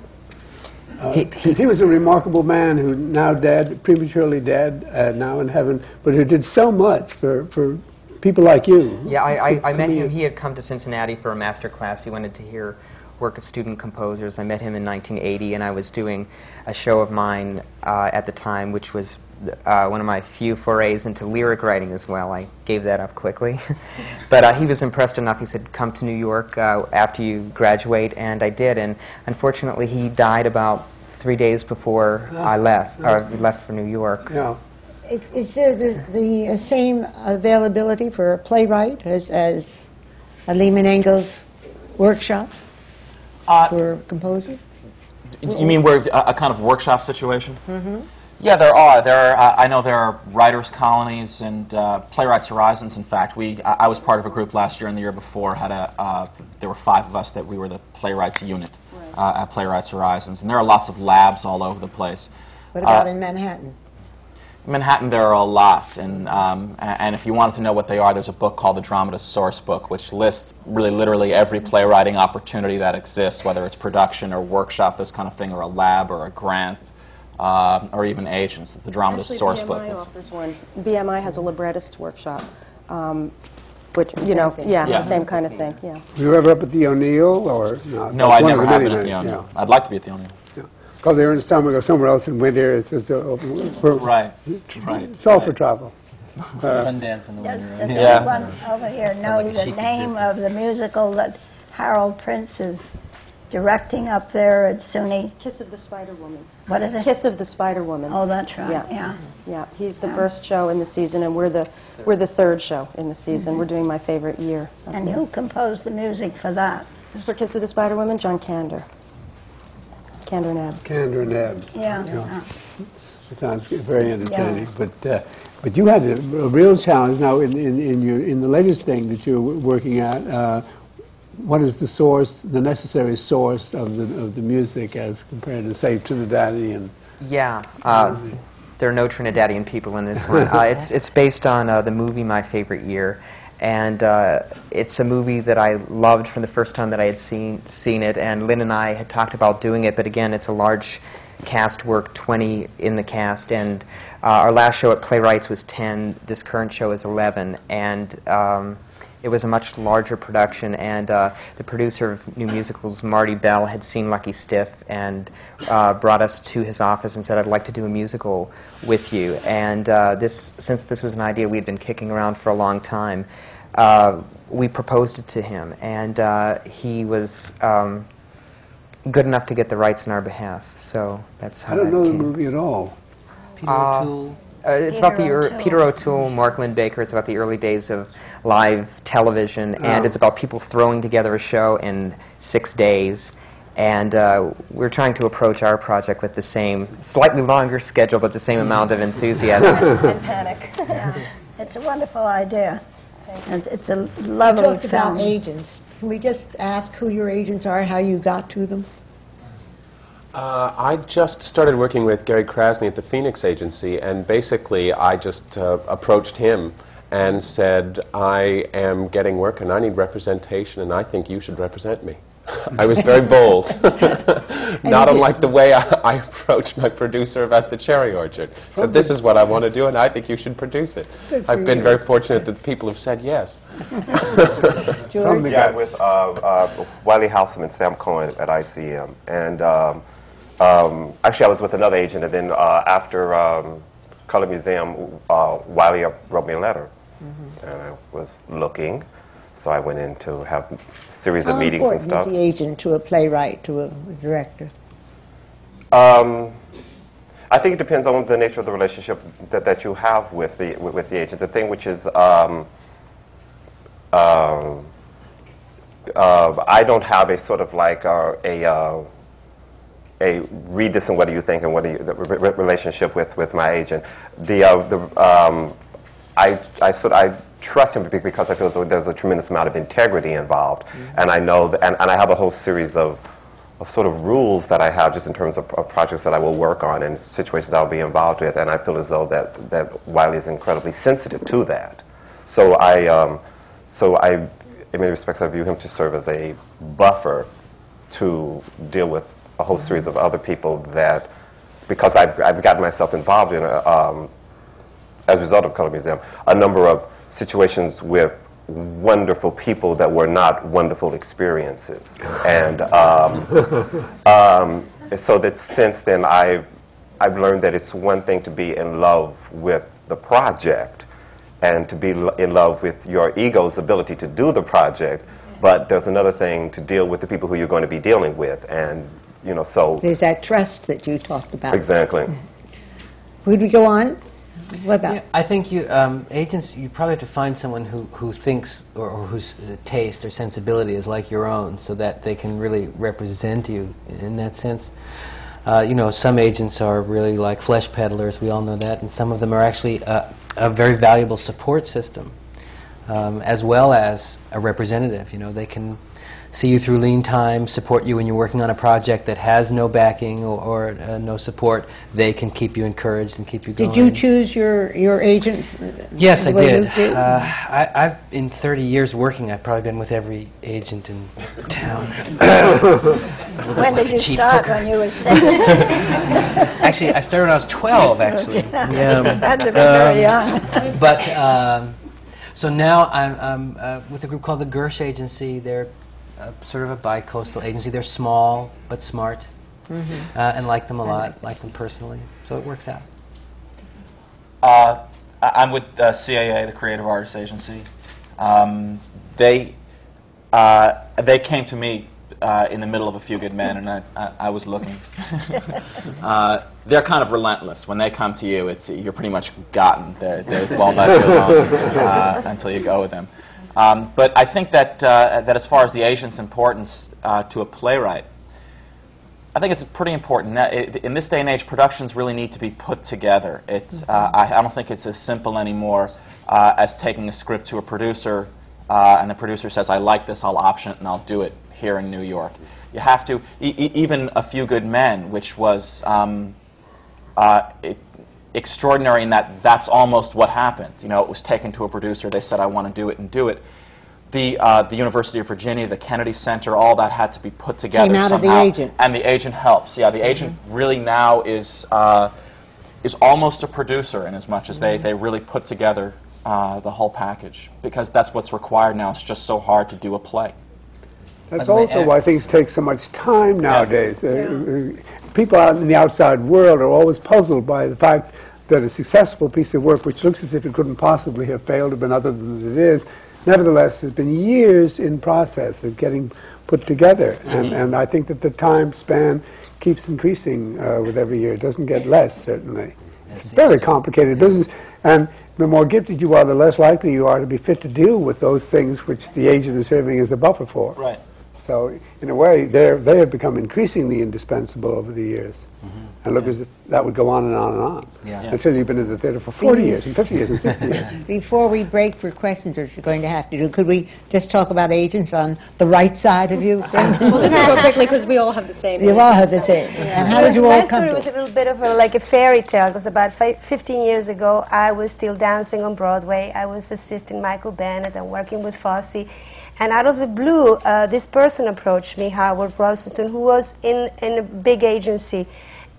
He was a remarkable man who now dead, prematurely dead, now in heaven, but who did so much for people like you. Yeah, I met him. He had come to Cincinnati for a master class. He wanted to hear work of student composers. I met him in 1980, and I was doing a show of mine at the time, which was one of my few forays into lyric writing as well. I gave that up quickly. But he was impressed enough. He said, come to New York after you graduate, and I did. And unfortunately, he died about 3 days before I left, or left for New York. Yeah. Is there the same availability for a playwright as a Lehman Engel's workshop for composers? You mean where a kind of workshop situation? Mm-hmm. Yeah, there are. I know there are writers' colonies and Playwrights Horizons. In fact, I was part of a group last year and the year before. There were 5 of us that we were the playwrights unit at Playwrights Horizons, and there are lots of labs all over the place. What about in Manhattan? In Manhattan, there are a lot, and if you wanted to know what they are, there's a book called the Dramatist Source Book, which lists really literally every playwriting opportunity that exists, whether it's production or workshop, this kind of thing, or a lab or a grant. Or even agents. The Dramatist Source Book. BMI offers one. BMI has a librettist's workshop, which, the same kind of thing, yeah. Were you ever up at the O'Neill, or not? No, I never have been at the O'Neill. Yeah. I'd like to be at the O'Neill. Because they're in the summer, go somewhere else in winter. It's just right. It's all for travel. Sundance in the winter. Does one over here know the name of the musical that Harold Prince is directing up there at SUNY? Kiss of the Spider Woman. What is it? Kiss of the Spider Woman. Oh, that's right. Yeah. He's the first show in the season, and we're the third show in the season. We're doing my favorite year. And who composed the music for that? For Kiss of the Spider Woman, John Kander. Kander and Ebb. Kander and Ebb. Yeah. It sounds very entertaining. But you had a real challenge now in the latest thing that you're working at. What is the source, the necessary source of the music as compared to, say, Trinidadian? Yeah, there are no Trinidadian people in this one. It's based on the movie My Favorite Year, and it's a movie that I loved from the first time that I had seen it, and Lynn and I had talked about doing it, but again, it's a large cast work, 20 in the cast, and our last show at Playwrights was 10, this current show is 11, and it was a much larger production, and the producer of New Musicals, Marty Bell, had seen Lucky Stiff and brought us to his office and said, I'd like to do a musical with you. And since this was an idea we had been kicking around for a long time, we proposed it to him, and he was good enough to get the rights on our behalf. So that's how I don't know came. the movie at all. Peter O'Toole. It's about Peter O'Toole, Mark Lynn Baker. It's about the early days of live television, and it's about people throwing together a show in 6 days. And we're trying to approach our project with the same, slightly longer schedule, but the same amount of enthusiasm. And panic. It's a wonderful idea. And it's a lovely You talked film. about agents. Can we just ask who your agents are, how you got to them? I just started working with Gary Krasny at the Phoenix Agency, and basically I just approached him and said, I am getting work and I need representation and I think you should represent me. I was very bold, not unlike the way I approached my producer about The Cherry Orchard. So this is what I want to do and I think you should produce it. I've been very fortunate that people have said yes. Yeah, with Wiley Houseman and Sam Cohen at ICM. And actually I was with another agent, and then after Color Museum, Wiley wrote me a letter. And I was looking. So I went in to have a series of How meetings and important stuff. is the agent to a playwright, to a director? I think it depends on the nature of the relationship that you have with the agent. The thing which is, I don't have a sort of like a read this and what do you think and what do you, the relationship with my agent. I trust him because I feel as though there's a tremendous amount of integrity involved, and I know that, and I have a whole series of sort of rules that I have just in terms of projects that I will work on and situations I'll be involved with, and I feel as though that Wiley is incredibly sensitive to that. So in many respects, I view him to serve as a buffer to deal with a whole series of other people that, because I've gotten myself involved in, as a result of Color Museum, a number of situations with wonderful people that were not wonderful experiences. And so that since then I've learned that it's one thing to be in love with the project and to be in love with your ego's ability to do the project, but there's another thing to deal with the people who you're going to be dealing with. And, you know, so... There's that trust that you talked about. Exactly. Would we go on? What about? Yeah, I think you agents, you probably have to find someone who thinks or whose taste or sensibility is like your own, so that they can really represent you in that sense. You know, some agents are really like flesh peddlers, we all know that, and some of them are actually a very valuable support system, as well as a representative. You know, they can see you through lean times, support you when you're working on a project that has no backing or no support. They can keep you encouraged and keep you going. Did you choose your agent? Yes, I did. Luke did? I've in 30 years working, I've probably been with every agent in town. When did you start? When you were 6? Actually, I started when I was 12, actually. Yeah. Had to be very young. But, so now I'm with a group called the Gersh Agency. They're sort of a bi-coastal agency. They're small but smart, and like them a lot, like them personally. So it works out. I'm with CAA, the Creative Artists Agency. They came to me in the middle of A Few Good Men, and I was looking. They're kind of relentless. When they come to you, you're pretty much gotten. They won't let you alone until you go with them. But I think that as far as the agent's importance to a playwright, I think it's pretty important. In this day and age, productions really need to be put together. I don't think it's as simple anymore as taking a script to a producer, and the producer says, I like this, I'll option it, and I'll do it here in New York. You have to, even A Few Good Men, which was extraordinary in that that's almost what happened. You know, it was taken to a producer, they said, I want to do it, and do it. The University of Virginia, the Kennedy Center, all that had to be put together Came out somehow. of the agent. And the agent helps. Yeah, the agent really now is almost a producer in as much as they really put together the whole package, because that's what's required now. It's just so hard to do a play. That's also why things take so much time nowadays. People out in the outside world are always puzzled by the fact that a successful piece of work, which looks as if it couldn't possibly have failed or been other than it is, nevertheless has been years in process of getting put together. And I think that the time span keeps increasing with every year. It doesn't get less, certainly. It's a very complicated business. And the more gifted you are, the less likely you are to be fit to deal with those things which the agent is serving as a buffer for. Right. So, in a way, they have become increasingly indispensable over the years. And look as if that would go on and on and on. Until you've been in the theater for 40 years, and 50 years, and 60 years. Before we break for questions, which you're going to have to do, could we just talk about agents on the right side of you? Well, this will go quickly because we all have the same. You all have the same. And how did you all come to it? My story was a little bit of like a fairy tale, because about 15 years ago, I was still dancing on Broadway. I was assisting Michael Bennett and working with Fosse. And out of the blue, this person approached me, Howard Rosenstone, who was in a big agency.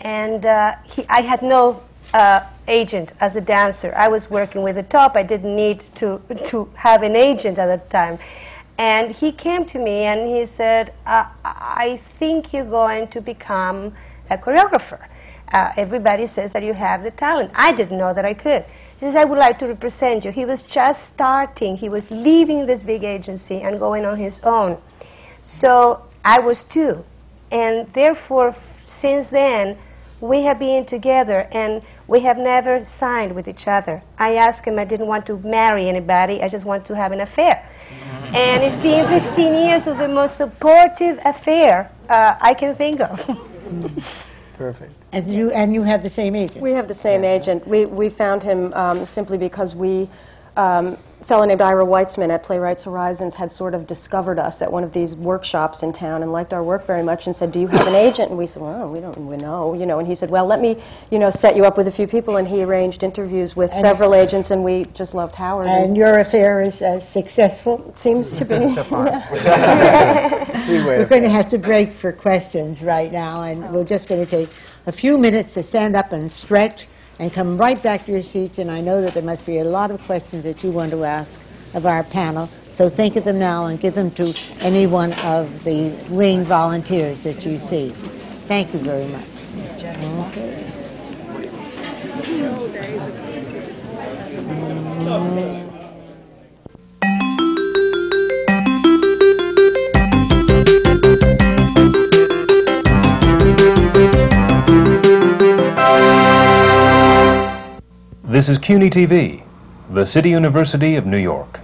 And I had no agent as a dancer. I was working with the top. I didn't need to have an agent at the time. And he came to me and he said, I think you're going to become a choreographer. Everybody says that you have the talent. I didn't know that I could. He says, I would like to represent you. He was just starting. He was leaving this big agency and going on his own. So I was too. And therefore, since then, we have been together, and we have never signed with each other. I asked him, I didn't want to marry anybody, I just want to have an affair. And it's been 15 years of the most supportive affair I can think of. Perfect. And you have the same agent? We have the same agent. We found him simply because a fellow named Ira Weitzman at Playwrights Horizons had sort of discovered us at one of these workshops in town and liked our work very much and said, do you have an agent? And we said, well, we know, and he said, well, let me, set you up with a few people, and he arranged interviews with several agents, and we just loved Howard. And your affair is successful? It seems to be. So far. We're going to have to break for questions right now, and we're just going to take a few minutes to stand up and stretch and come right back to your seats, and I know that there must be a lot of questions that you want to ask of our panel, so think of them now and give them to any one of the wing volunteers that you see. Thank you very much. Okay. This is CUNY TV, the City University of New York.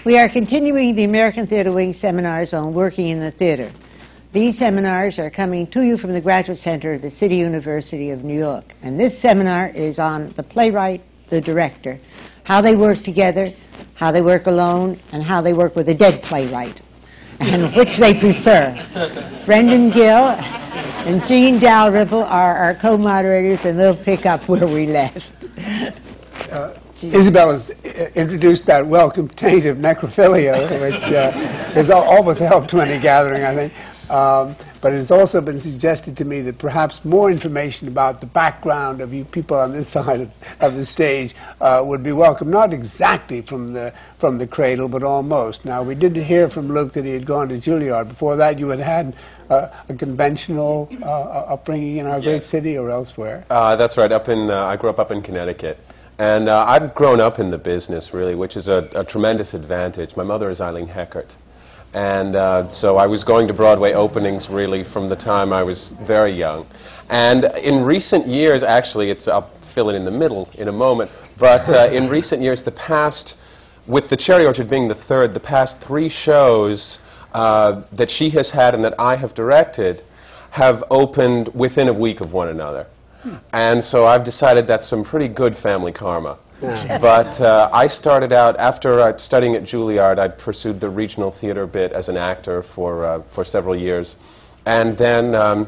We are continuing the American Theatre Wing seminars on working in the theater. These seminars are coming to you from the Graduate Center of the City University of New York. And this seminar is on the playwright, the director, how they work together, how they work alone, and how they work with a dead playwright, and which they prefer. Brendan Gill and Jean Dalrymple are our co-moderators, and they'll pick up where we left. Isabel has introduced that welcome taint of necrophilia, which has always helped to any gathering, I think. But it has also been suggested to me that perhaps more information about the background of you people on this side of the stage would be welcome, not exactly from the cradle, but almost. Now, we did hear from Luke that he had gone to Juilliard. Before that, you had had a conventional upbringing in our great city or elsewhere. That's right. I grew up in Connecticut. And I've grown up in the business, really, which is a tremendous advantage. My mother is Eileen Heckert. And so I was going to Broadway openings, really, from the time I was very young. And in recent years, actually, I'll fill it in the middle in a moment, but in recent years, with the Cherry Orchard being the third, the past 3 shows that she has had and that I have directed have opened within a week of one another. And so I've decided that's some pretty good family karma. Yeah. But I started out, after studying at Juilliard, I pursued the regional theater bit as an actor for several years. And then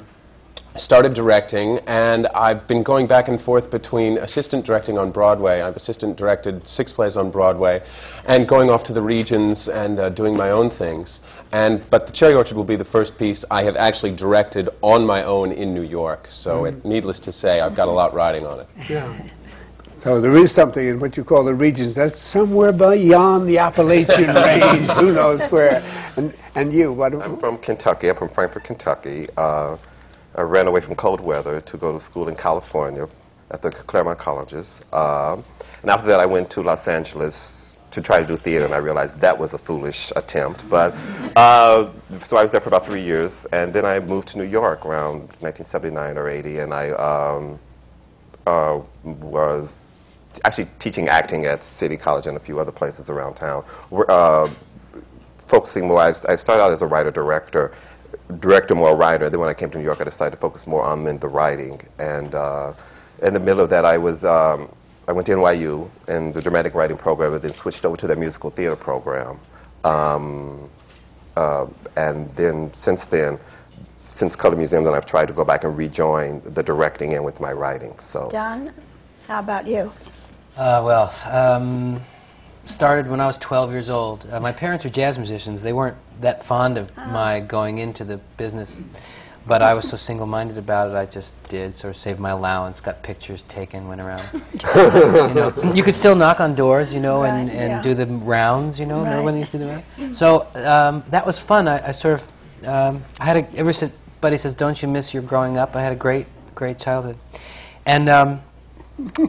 started directing, and I've been going back and forth between assistant directing on Broadway. I've assistant directed 6 plays on Broadway, and going off to the regions and doing my own things. But the Cherry Orchard will be the first piece I have actually directed on my own in New York. So needless to say, I've got a lot riding on it. Yeah. So there is something in what you call the regions. That's somewhere beyond the Appalachian range. Who knows where? And you? What? I'm from Kentucky. I'm from Frankfort, Kentucky. I ran away from cold weather to go to school in California at the Claremont colleges. And after that, I went to Los Angeles to try to do theater, and I realized that was a foolish attempt. But so I was there for about 3 years, and then I moved to New York around 1979 or 80, and I was actually teaching acting at City College and a few other places around town, focusing more. I started out as a writer-director, more writer. Then when I came to New York, I decided to focus more on the writing. And in the middle of that, I went to NYU in the dramatic writing program, and then switched over to their musical theater program. And then, since Color Museum, then I've tried to go back and rejoin the directing in with my writing. So, Don, how about you? Started when I was 12 years old. My parents are jazz musicians. They weren't that fond of my going into the business, but I was so single-minded about it, I just did. Sort of saved my allowance, got pictures taken, went around. You could still knock on doors, Right, and do the rounds, Remember when they used to do the rounds? So that was fun. I sort of, ever since Buddy says, "Don't you miss your growing up?" I had a great childhood. And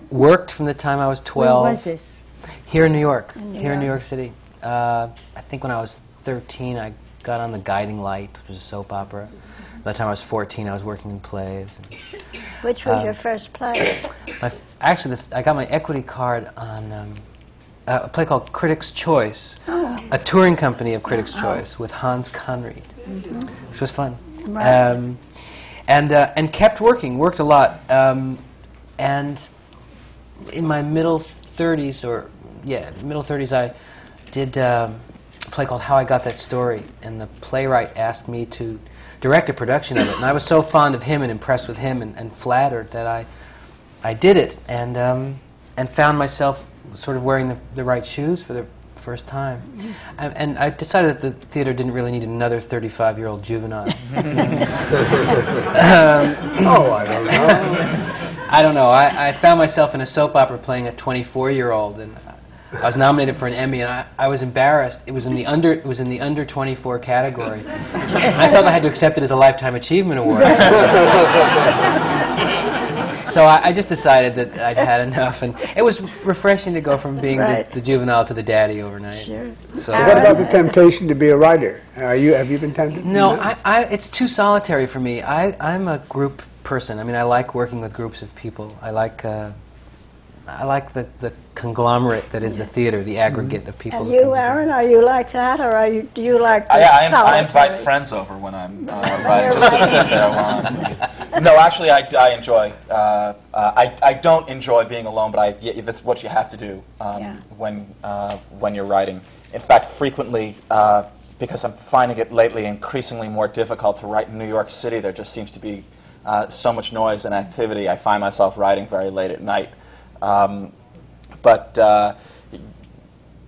worked from the time I was 12. Where was this? Here in New York. Here in New York City. I think when I was 13, I got on The Guiding Light, which was a soap opera. By the time I was 14, I was working in plays. Which was your first play? Actually, I got my equity card on a play called Critics' Choice, a touring company of Critics' Choice with Hans Conried, which was fun. Right. And kept worked a lot. And in my middle 30s, I did a play called How I Got That Story, and the playwright asked me to direct a production of it. And I was so fond of him and impressed with him and flattered that I did it, and found myself sort of wearing the right shoes for the first time. And I decided that the theater didn't really need another 35-year-old juvenile. I don't know. I don't know. I found myself in a soap opera playing a 24-year-old, and I was nominated for an Emmy, and I was embarrassed. It was in the under 24 category. I felt I had to accept it as a Lifetime Achievement Award. So I just decided that I'd had enough, and it was refreshing to go from being the juvenile to the daddy overnight. Sure. So what about the temptation to be a writer? Have you been tempted? No, it's too solitary for me. I'm a group person. I mean, I like working with groups of people. I like I like the conglomerate that is the theater, the aggregate of people. And that come you, together. Aaron, are you like that, or do you like the I solitary? invite friends over when I'm writing, just to sit there while I'm... No, actually, I enjoy... I don't enjoy being alone, but that's what you have to do when you're writing. In fact, frequently, because I'm finding it lately increasingly more difficult to write in New York City, there just seems to be so much noise and activity. I find myself writing very late at night. But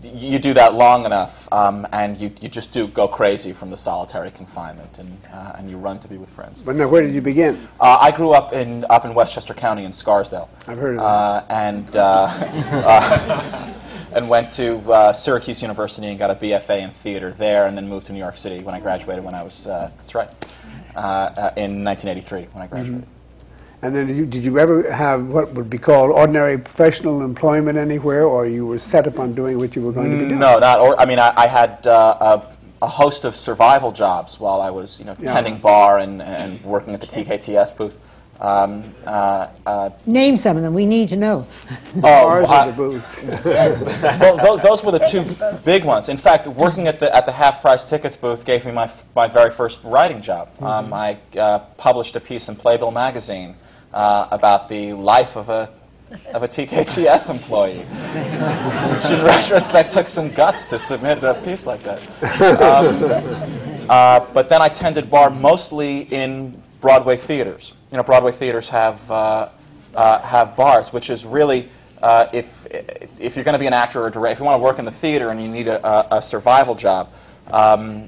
you do that long enough, and you just do go crazy from the solitary confinement, and you run to be with friends. But now, where did you begin? I grew up in Westchester County in Scarsdale. I've heard of that. And went to Syracuse University and got a BFA in theater there, and then moved to New York City when I graduated. When I was that's right, in 1983 when I graduated. Mm-hmm. And then did you ever have what would be called ordinary professional employment anywhere, or you were set upon doing what you were going to be doing? No, not. I mean, I had a host of survival jobs while I was, tending bar and working at the TKTS booth. Name some of them. We need to know. Bars or the booths? Well, those were the two big ones. In fact, working at the half-price tickets booth gave me my very first writing job. I published a piece in Playbill magazine about the life of a TKTS employee, which in retrospect took some guts to submit a piece like that. But then I tended bar mostly in Broadway theaters. Broadway theaters have bars, which is really, if you're going to be an actor or a director, if you want to work in the theater and you need a survival job,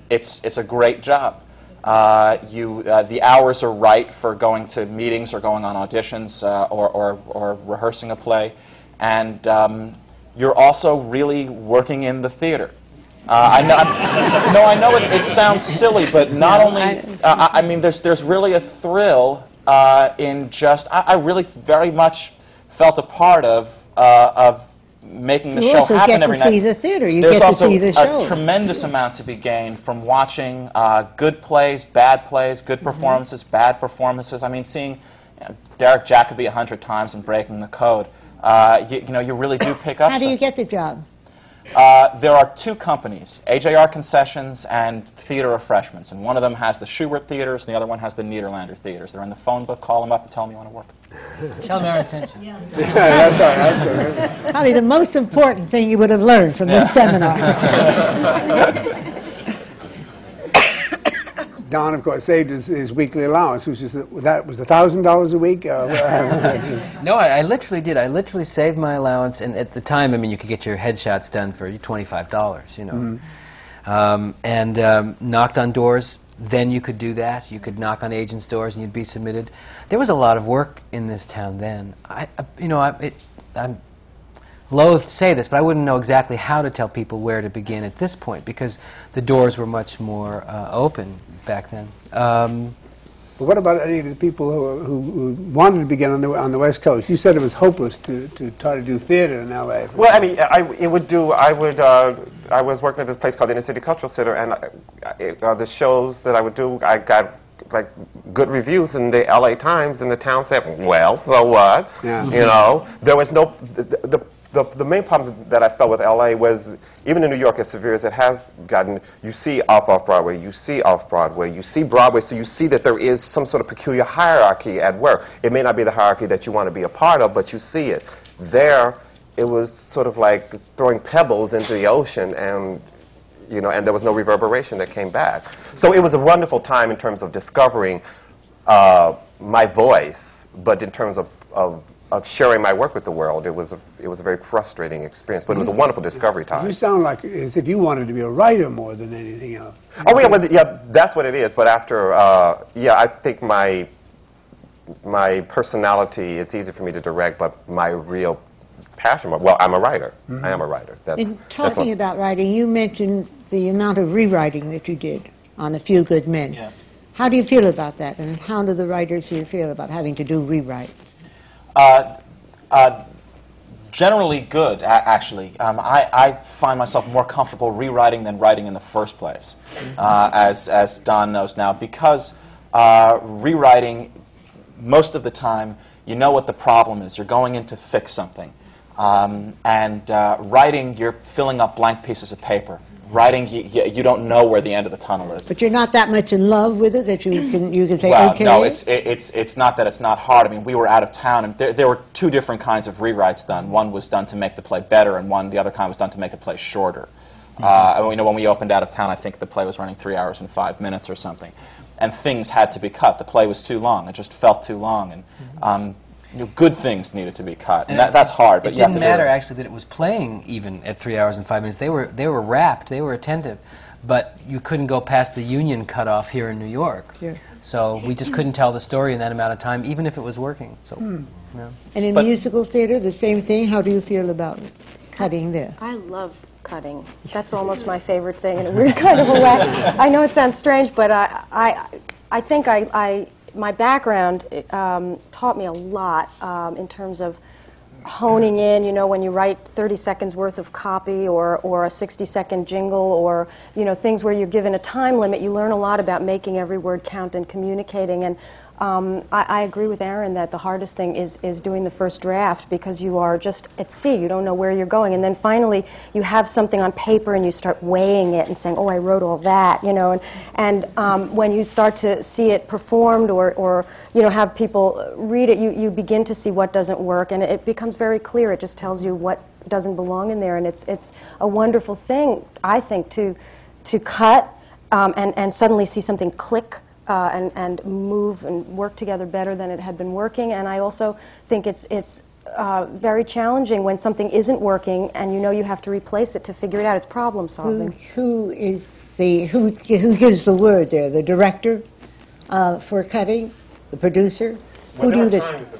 it's a great job. The hours are right for going to meetings or going on auditions or rehearsing a play, and you're also really working in the theater. I know it sounds silly, but not only. I mean, there's really a thrill in just. I really very much felt a part of making the show happen every night. You also get to see the theater. You There's get to see the show. There's also a tremendous amount to be gained from watching good plays, bad plays, good performances, bad performances. I mean, seeing Derek Jacobi 100 times and breaking the code. You really do pick up. How do you get the job? There are two companies, AJR Concessions and Theater Refreshments, and one of them has the Schubert Theaters and the other one has the Niederlander Theaters. They're in the phone book. Call them up and tell them you want to work. Tell them Aaron sent you. That's right. Probably the most important thing you would have learned from this seminar. Don, of course, saved his weekly allowance, which is that was $1,000 a week. No, I literally did. I literally saved my allowance, and at the time, I mean, you could get your headshots done for $25, and knocked on doors. Then you could do that. You could knock on agents' doors, and you'd be submitted. There was a lot of work in this town then. I'm loath to say this, but I wouldn't know exactly how to tell people where to begin at this point because the doors were much more open back then. But what about any of the people who wanted to begin on the West Coast? You said it was hopeless to try to do theater in L.A. Well, I mean, I was working at this place called the Inner City Cultural Center, and the shows that I would do, I got like good reviews in the L.A. Times, and the town said, "Well, so what?" Yeah. There was no. The main problem that I felt with L.A. was, even in New York, as severe as it has gotten, you see off-Broadway, you see off-Broadway, you see Broadway, so you see that there is some sort of peculiar hierarchy at work. It may not be the hierarchy that you want to be a part of, but you see it. There, it was sort of like throwing pebbles into the ocean, and and there was no reverberation that came back. So it was a wonderful time in terms of discovering my voice, but in terms of sharing my work with the world, it was a very frustrating experience, but it was a wonderful discovery time. You sound like as if you wanted to be a writer more than anything else. Oh yeah, that's what it is. But after, I think my personality, it's easy for me to direct, but my real passion, well, I'm a writer. I am a writer. Talking about writing, you mentioned the amount of rewriting that you did on A Few Good Men. Yeah. How do you feel about that, and how do the writers here feel about having to do rewrite? Generally good, actually. I find myself more comfortable rewriting than writing in the first place, as Don knows now, because rewriting, most of the time, you know what the problem is. You're going in to fix something. Writing, you're filling up blank pieces of paper. Writing, you don't know where the end of the tunnel is. But you're not that much in love with it that you can say, well, okay? no, it's not that it's not hard. I mean, we were out of town, and there were two different kinds of rewrites done. One was done to make the play better, and the other kind was done to make the play shorter. When we opened out of town, I think the play was running 3 hours and 5 minutes or something, and things had to be cut. The play was too long; it just felt too long, and good things needed to be cut, and that's hard. But it didn't matter actually that it was playing even at 3 hours and 5 minutes. They were rapt, they were attentive, but you couldn't go past the union cutoff here in New York. Sure. So we just couldn't tell the story in that amount of time, even if it was working. So, yeah. And in musical theater, the same thing. How do you feel about cutting there? I love cutting. That's almost my favorite thing in a weird kind of a way. I know it sounds strange, but I think my background taught me a lot in terms of honing in, when you write 30 seconds worth of copy or a 60-second jingle or, things where you're given a time limit, you learn a lot about making every word count and communicating. And I agree with Aaron that the hardest thing is doing the first draft because you are just at sea. You don't know where you're going. And then finally you have something on paper and you start weighing it and saying, oh, I wrote all that, And when you start to see it performed or have people read it, you begin to see what doesn't work. And it becomes very clear. It just tells you what doesn't belong in there. And it's a wonderful thing, I think, to cut and suddenly see something click. And move and work together better than it had been working. And I also think it's very challenging when something isn't working and you have to replace it to figure it out. It's problem solving. Who gives the word there? The director for cutting? The producer? Well, there are times,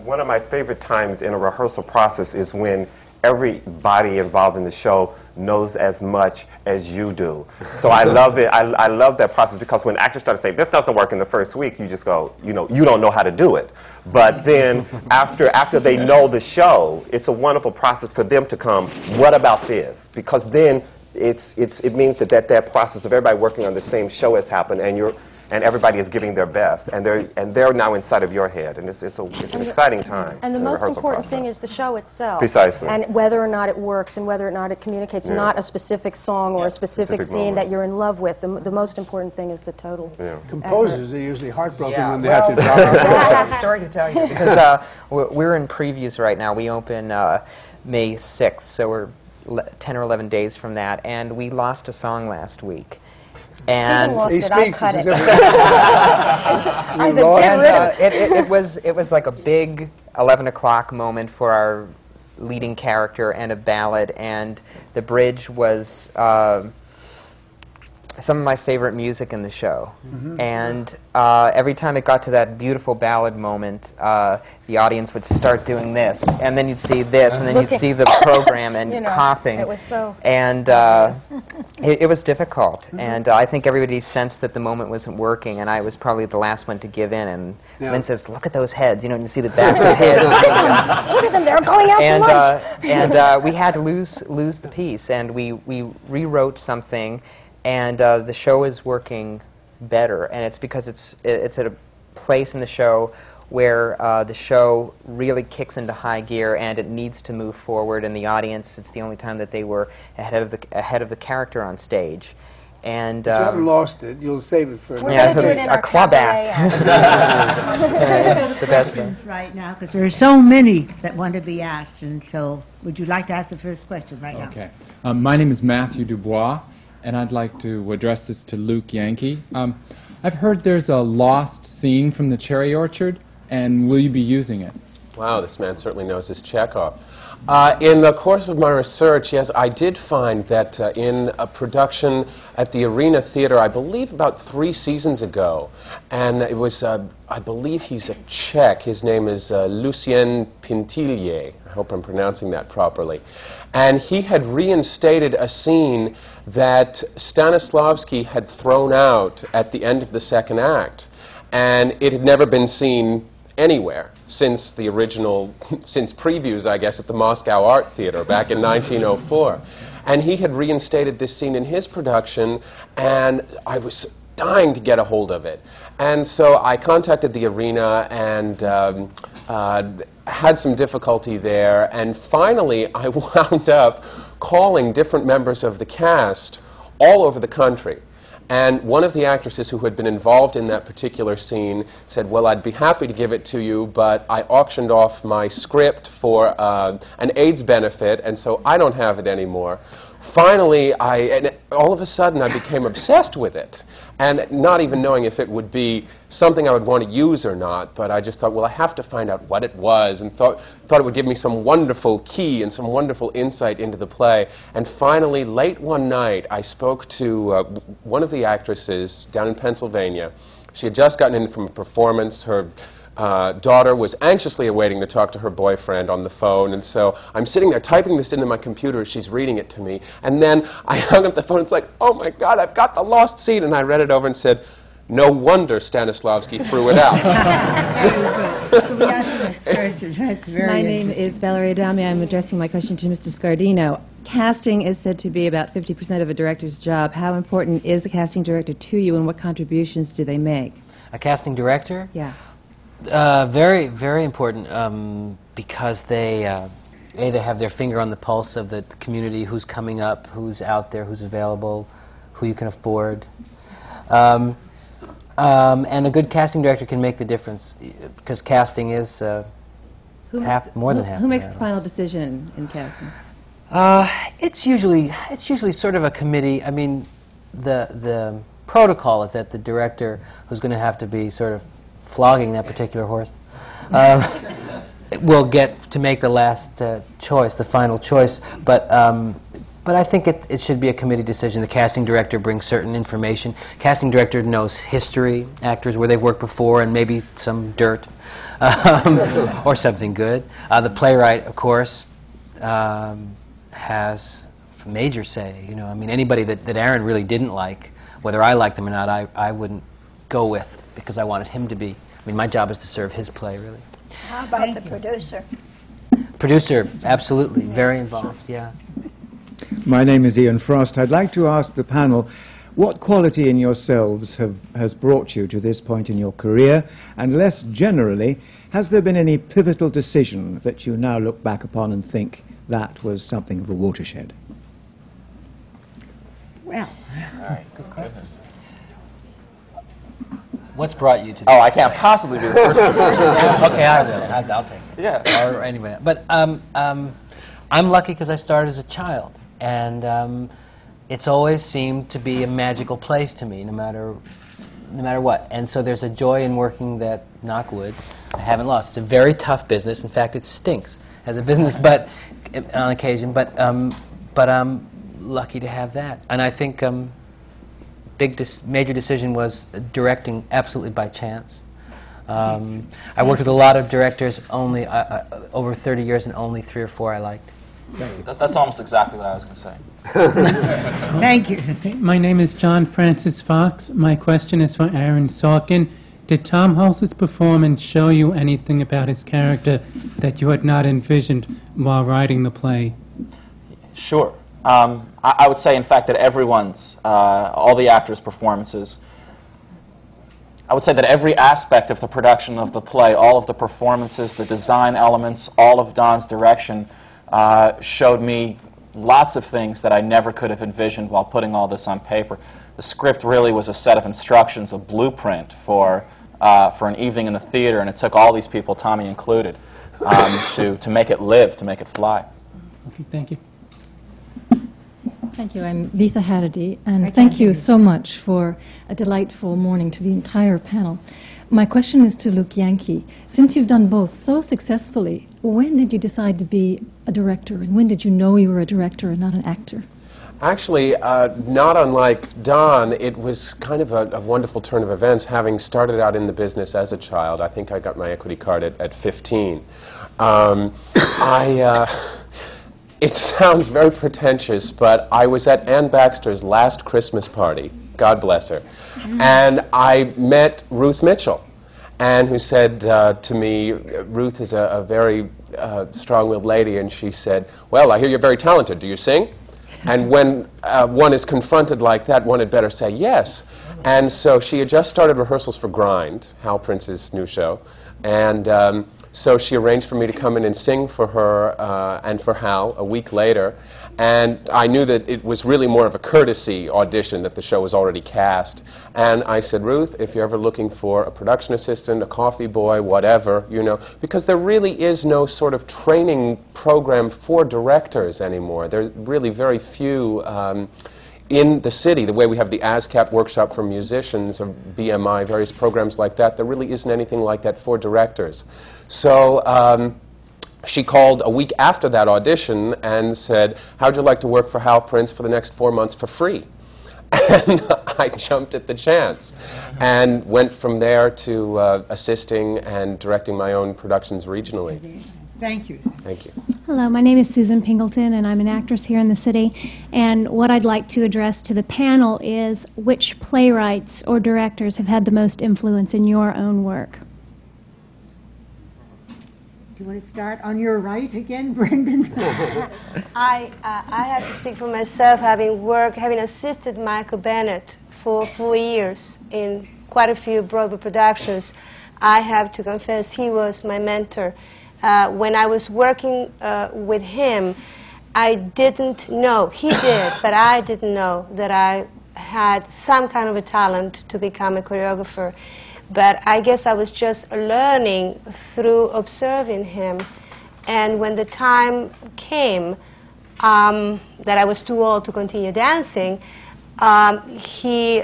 one of my favorite times in a rehearsal process is when everybody involved in the show knows as much as you do. So I love it. I love that process because when actors start to say, this doesn't work in the first week, you just go, you don't know how to do it. But then after they know the show, it's a wonderful process for them to come, what about this? Because then it means that process of everybody working on the same show has happened and everybody is giving their best, and they're now inside of your head, and it's an exciting time. And the most important thing is the show itself. Precisely. And whether or not it works, and whether or not it communicates, not a specific song or a specific scene that you're in love with. The most important thing is the total. Yeah. Composers are usually heartbroken when they have to drop out. I have a story to tell you because we're in previews right now. We open May 6th, so we're 10 or 11 days from that, and we lost a song last week. And he speaks. I cut it was like a big 11 o'clock moment for our leading character and a ballad, and the bridge was some of my favorite music in the show. And every time it got to that beautiful ballad moment, the audience would start doing this, and then you'd see this, and then you'd see the program and coughing. It was so... And it was difficult, and I think everybody sensed that the moment wasn't working, and I was probably the last one to give in, and Lynn says, look at those heads, you see the backs of heads. Look at them, they're going out to lunch! And we had to lose the piece, and we rewrote something, and the show is working better, and it's because it's at a place in the show where the show really kicks into high gear and it needs to move forward, and the audience, it's the only time that they were ahead of the character on stage. And you haven't lost it. You'll save it for a club act. The best one. Right now, because there are so many that want to be asked, and so would you like to ask the first question right now? Okay. My name is Matthew Dubois, and I'd like to address this to Luke Yankee. I've heard there's a lost scene from the Cherry Orchard, and will you be using it? Wow, this man certainly knows his Chekhov. In the course of my research, yes, I did find that in a production at the Arena Theater, I believe about 3 seasons ago, and it was, I believe he's a Czech. His name is Lucien Pintillier. I hope I'm pronouncing that properly. And he had reinstated a scene that Stanislavski had thrown out at the end of the second act, and it had never been seen anywhere since the original, since previews, I guess, at the Moscow Art Theater back in 1904. And he had reinstated this scene in his production, and I was dying to get a hold of it. And so I contacted the arena and had some difficulty there, and finally I wound up calling different members of the cast all over the country. And one of the actresses who had been involved in that particular scene said, well, I'd be happy to give it to you, but I auctioned off my script for an AIDS benefit, and so I don't have it anymore. Finally, and all of a sudden, I became obsessed with it, and not even knowing if it would be something I would want to use or not, but I just thought, well, I have to find out what it was, and thought it would give me some wonderful key and some wonderful insight into the play. And finally, late one night, I spoke to one of the actresses down in Pennsylvania. She had just gotten in from a performance. Her daughter was anxiously awaiting to talk to her boyfriend on the phone, and so I'm sitting there typing this into my computer as she's reading it to me, and then I hung up the phone. It's like, oh my God, I've got the lost scene, and I read it over and said, no wonder Stanislavski threw it out. My name is Valerie Adami. I'm addressing my question to Mr. Scardino. Casting is said to be about 50% of a director's job. How important is a casting director to you, and what contributions do they make? A casting director? Yeah. Very, very important because they have their finger on the pulse of the community, who's coming up, who's out there, who's available, who you can afford. And a good casting director can make the difference because casting is more than half. Who makes the final decision in casting? It's usually sort of a committee. I mean, the protocol is that the director, who's going to have to be sort of flogging that particular horse, will get to make the last choice, the final choice. But I think it should be a committee decision. The casting director brings certain information. Casting director knows history, actors where they've worked before, and maybe some dirt or something good. The playwright, of course, has a major say. You know, I mean, anybody that Aaron really didn't like, whether I liked them or not, I wouldn't go with, because I wanted him to be. I mean, my job is to serve his play, really. How about the producer? Producer, absolutely, very involved, yeah. My name is Ian Frost. I'd like to ask the panel, what quality in yourselves has brought you to this point in your career? And less generally, has there been any pivotal decision that you now look back upon and think that was something of a watershed? Well, all right, good question. What's brought you to? Oh, I can't possibly be the first person. Okay, I'll take it. Yeah. Or anybody. But I'm lucky because I started as a child, and it's always seemed to be a magical place to me, no matter what. And so there's a joy in working that, knock wood, I haven't lost. It's a very tough business. In fact, it stinks as a business, but on occasion. But I'm lucky to have that, and I think. Major decision was directing absolutely by chance. I worked with a lot of directors, only over 30 years, and only 3 or 4 I liked. That's almost exactly what I was going to say. Thank you. My name is John Francis Fox. My question is for Aaron Sorkin. Did Tom Hulse's performance show you anything about his character that you had not envisioned while writing the play? Sure. I would say, in fact, that everyone's, all the actors' performances, I would say that every aspect of the production of the play, all of the performances, the design elements, all of Don's direction, showed me lots of things that I never could have envisioned while putting all this on paper. The script really was a set of instructions, a blueprint for an evening in the theater, and it took all these people, Tommy included, to make it live, to make it fly. Okay, thank you. Thank you. I'm Letha Harady, and thank you so much for a delightful morning to the entire panel. My question is to Luke Yankee. Since you've done both so successfully, when did you decide to be a director, and when did you know you were a director and not an actor? Actually, not unlike Don, it was kind of a wonderful turn of events, having started out in the business as a child. I think I got my equity card at 15. It sounds very pretentious, but I was at Ann Baxter's last Christmas party, God bless her, and I met Ruth Mitchell, and who said to me, Ruth is a very strong-willed lady, and she said, well, I hear you're very talented. Do you sing? And when one is confronted like that, one had better say yes. And so she had just started rehearsals for Grind, Hal Prince's new show, and so she arranged for me to come in and sing for her and for Hal a week later. And I knew that it was really more of a courtesy audition, that the show was already cast. And I said, Ruth, if you're ever looking for a production assistant, a coffee boy, whatever, you know, because there really is no sort of training program for directors anymore. There are really very few in the city, the way we have the ASCAP workshop for musicians, or BMI, various programs like that. There really isn't anything like that for directors. So she called a week after that audition and said, how'd you like to work for Hal Prince for the next 4 months for free? And I jumped at the chance and went from there to assisting and directing my own productions regionally. Thank you. Thank you. Hello, my name is Susan Pingleton, and I'm an actress here in the city. And what I'd like to address to the panel is which playwrights or directors have had the most influence in your own work? Do you want to start on your right again, Brendan? I have to speak for myself, having assisted Michael Bennett for 4 years in quite a few Broadway productions. I have to confess he was my mentor. When I was working with him, I didn't know, he did, but I didn't know that I had some kind of a talent to become a choreographer. But I guess I was just learning through observing him. And when the time came that I was too old to continue dancing, he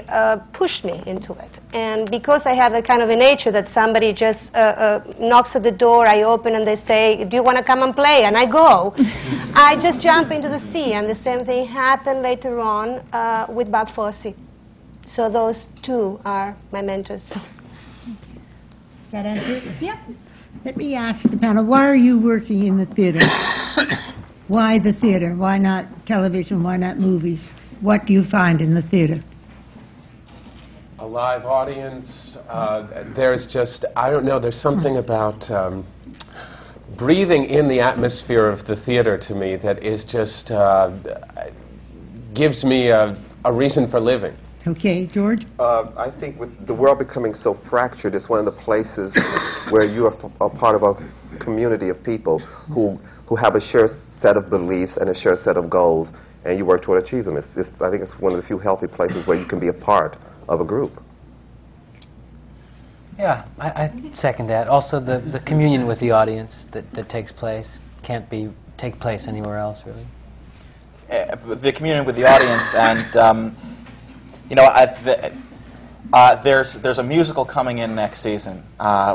pushed me into it. And because I have a kind of a nature that somebody just knocks at the door, I open and they say, do you want to come and play? And I go. I just jump into the sea. And the same thing happened later on with Buck Fosse. So those two are my mentors. Does that answer it? Yep. Let me ask the panel, why are you working in the theater? Why the theater? Why not television? Why not movies? What do you find in the theater? A live audience. There's just, I don't know, there's something about breathing in the atmosphere of the theater to me that is just, gives me a reason for living. Okay, George? I think with the world becoming so fractured, it's one of the places where you are a part of a community of people who have a shared set of beliefs and a shared set of goals, and you work toward achieve them. I think it's one of the few healthy places where you can be a part of a group. Yeah, I second that. Also, the communion with the audience that takes place can't take place anywhere else, really. The communion with the audience, and you know, there's a musical coming in next season,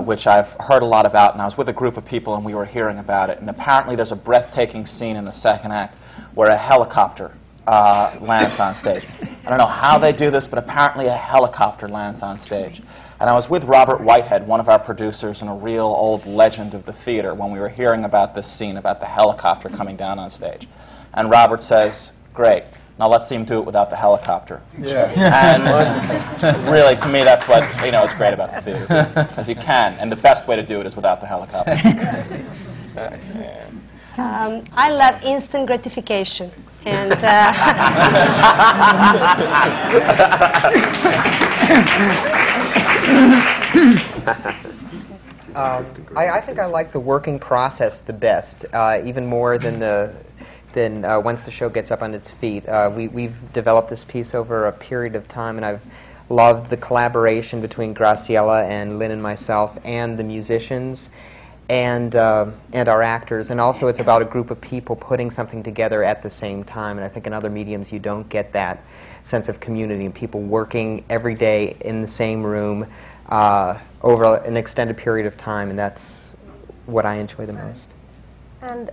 which I've heard a lot about, and I was with a group of people and we were hearing about it, and apparently there's a breathtaking scene in the second act where a helicopter lands on stage. I don't know how they do this, but apparently a helicopter lands on stage. And I was with Robert Whitehead, one of our producers and a real old legend of the theater, when we were hearing about this scene, about the helicopter coming down on stage. And Robert says, great. Now let's see him do it without the helicopter. Yeah. And really, to me, that's what is great about the theater, because you can, and the best way to do it is without the helicopter. I love instant gratification, and I think I like the working process the best, even more than once the show gets up on its feet. We've developed this piece over a period of time, and I've loved the collaboration between Graciela and Lynn and myself and the musicians and our actors. And also it's about a group of people putting something together at the same time. And I think in other mediums you don't get that sense of community and people working every day in the same room over an extended period of time, and that's what I enjoy the most. And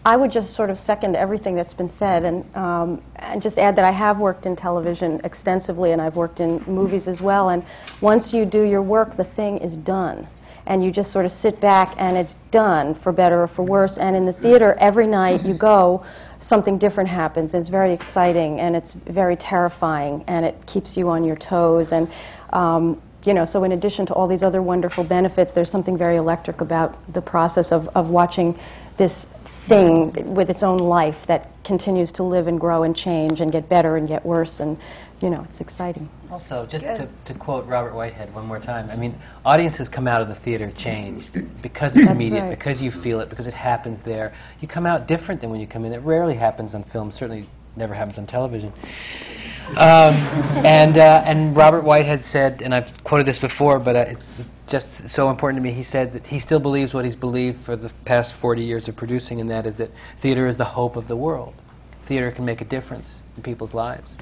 I would just sort of second everything that's been said, and just add that I have worked in television extensively, and I've worked in movies as well. And once you do your work, the thing is done, and you just sort of sit back, and it's done, for better or for worse. And in the theater, every night you go, something different happens. It's very exciting, and it's very terrifying, and it keeps you on your toes. And so in addition to all these other wonderful benefits, there's something very electric about the process of watching this thing with its own life that continues to live and grow and change and get better and get worse and you know, it's exciting. Also, just to quote Robert Whitehead one more time, I mean, audiences come out of the theater changed because it's That's immediate, right. because you feel it, because it happens there. You come out different than when you come in. It rarely happens on film, certainly never happens on television. And Robert Whitehead said, and I've quoted this before, but it's just so important to me, he said that he still believes what he's believed for the past 40 years of producing, and that is that theater is the hope of the world. Theater can make a difference in people's lives.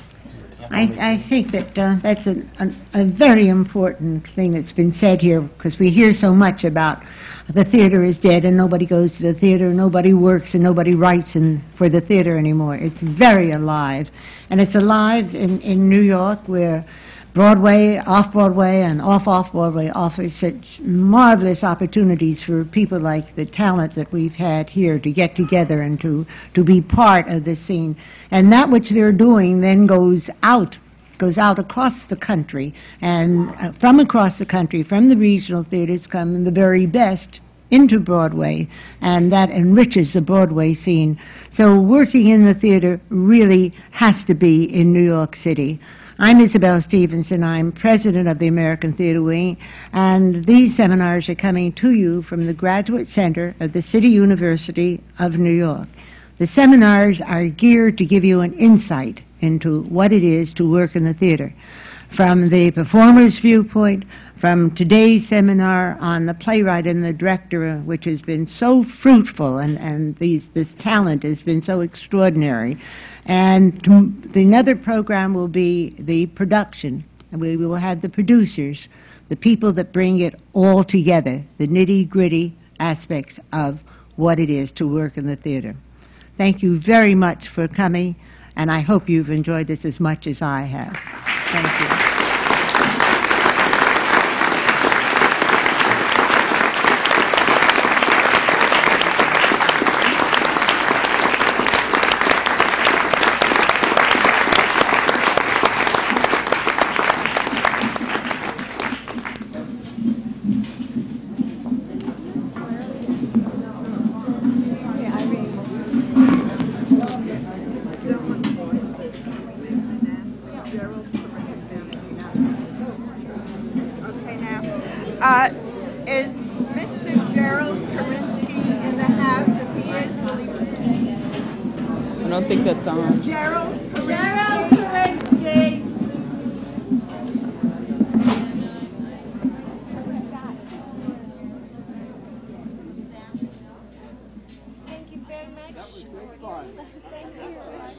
I think that that's a very important thing that's been said here, because we hear so much about the theater is dead and nobody goes to the theater, nobody works and nobody writes for the theater anymore. It's very alive. And it's alive in New York, where Broadway, off-Broadway, and off-Broadway offers such marvelous opportunities for people like the talent that we've had here to get together and to be part of the scene. And that which they're doing then goes out across the country. And from across the country, from the regional theaters, come the very best into Broadway, and that enriches the Broadway scene. So working in the theater really has to be in New York City. I'm Isabel Stevenson. I'm president of the American Theater Wing, and these seminars are coming to you from the Graduate Center of the City University of New York. The seminars are geared to give you an insight into what it is to work in the theater, from the performer's viewpoint, from today's seminar on the playwright and the director, which has been so fruitful, and this talent has been so extraordinary. And another program will be the production. We will have the producers, the people that bring it all together, the nitty-gritty aspects of what it is to work in the theater. Thank you very much for coming, and I hope you've enjoyed this as much as I have. Thank you. Is Mr. Gerald Karinsky in the house? If he is, will he... I don't think that's on. Gerald Karinsky. Thank you very much. That was great fun. Thank you.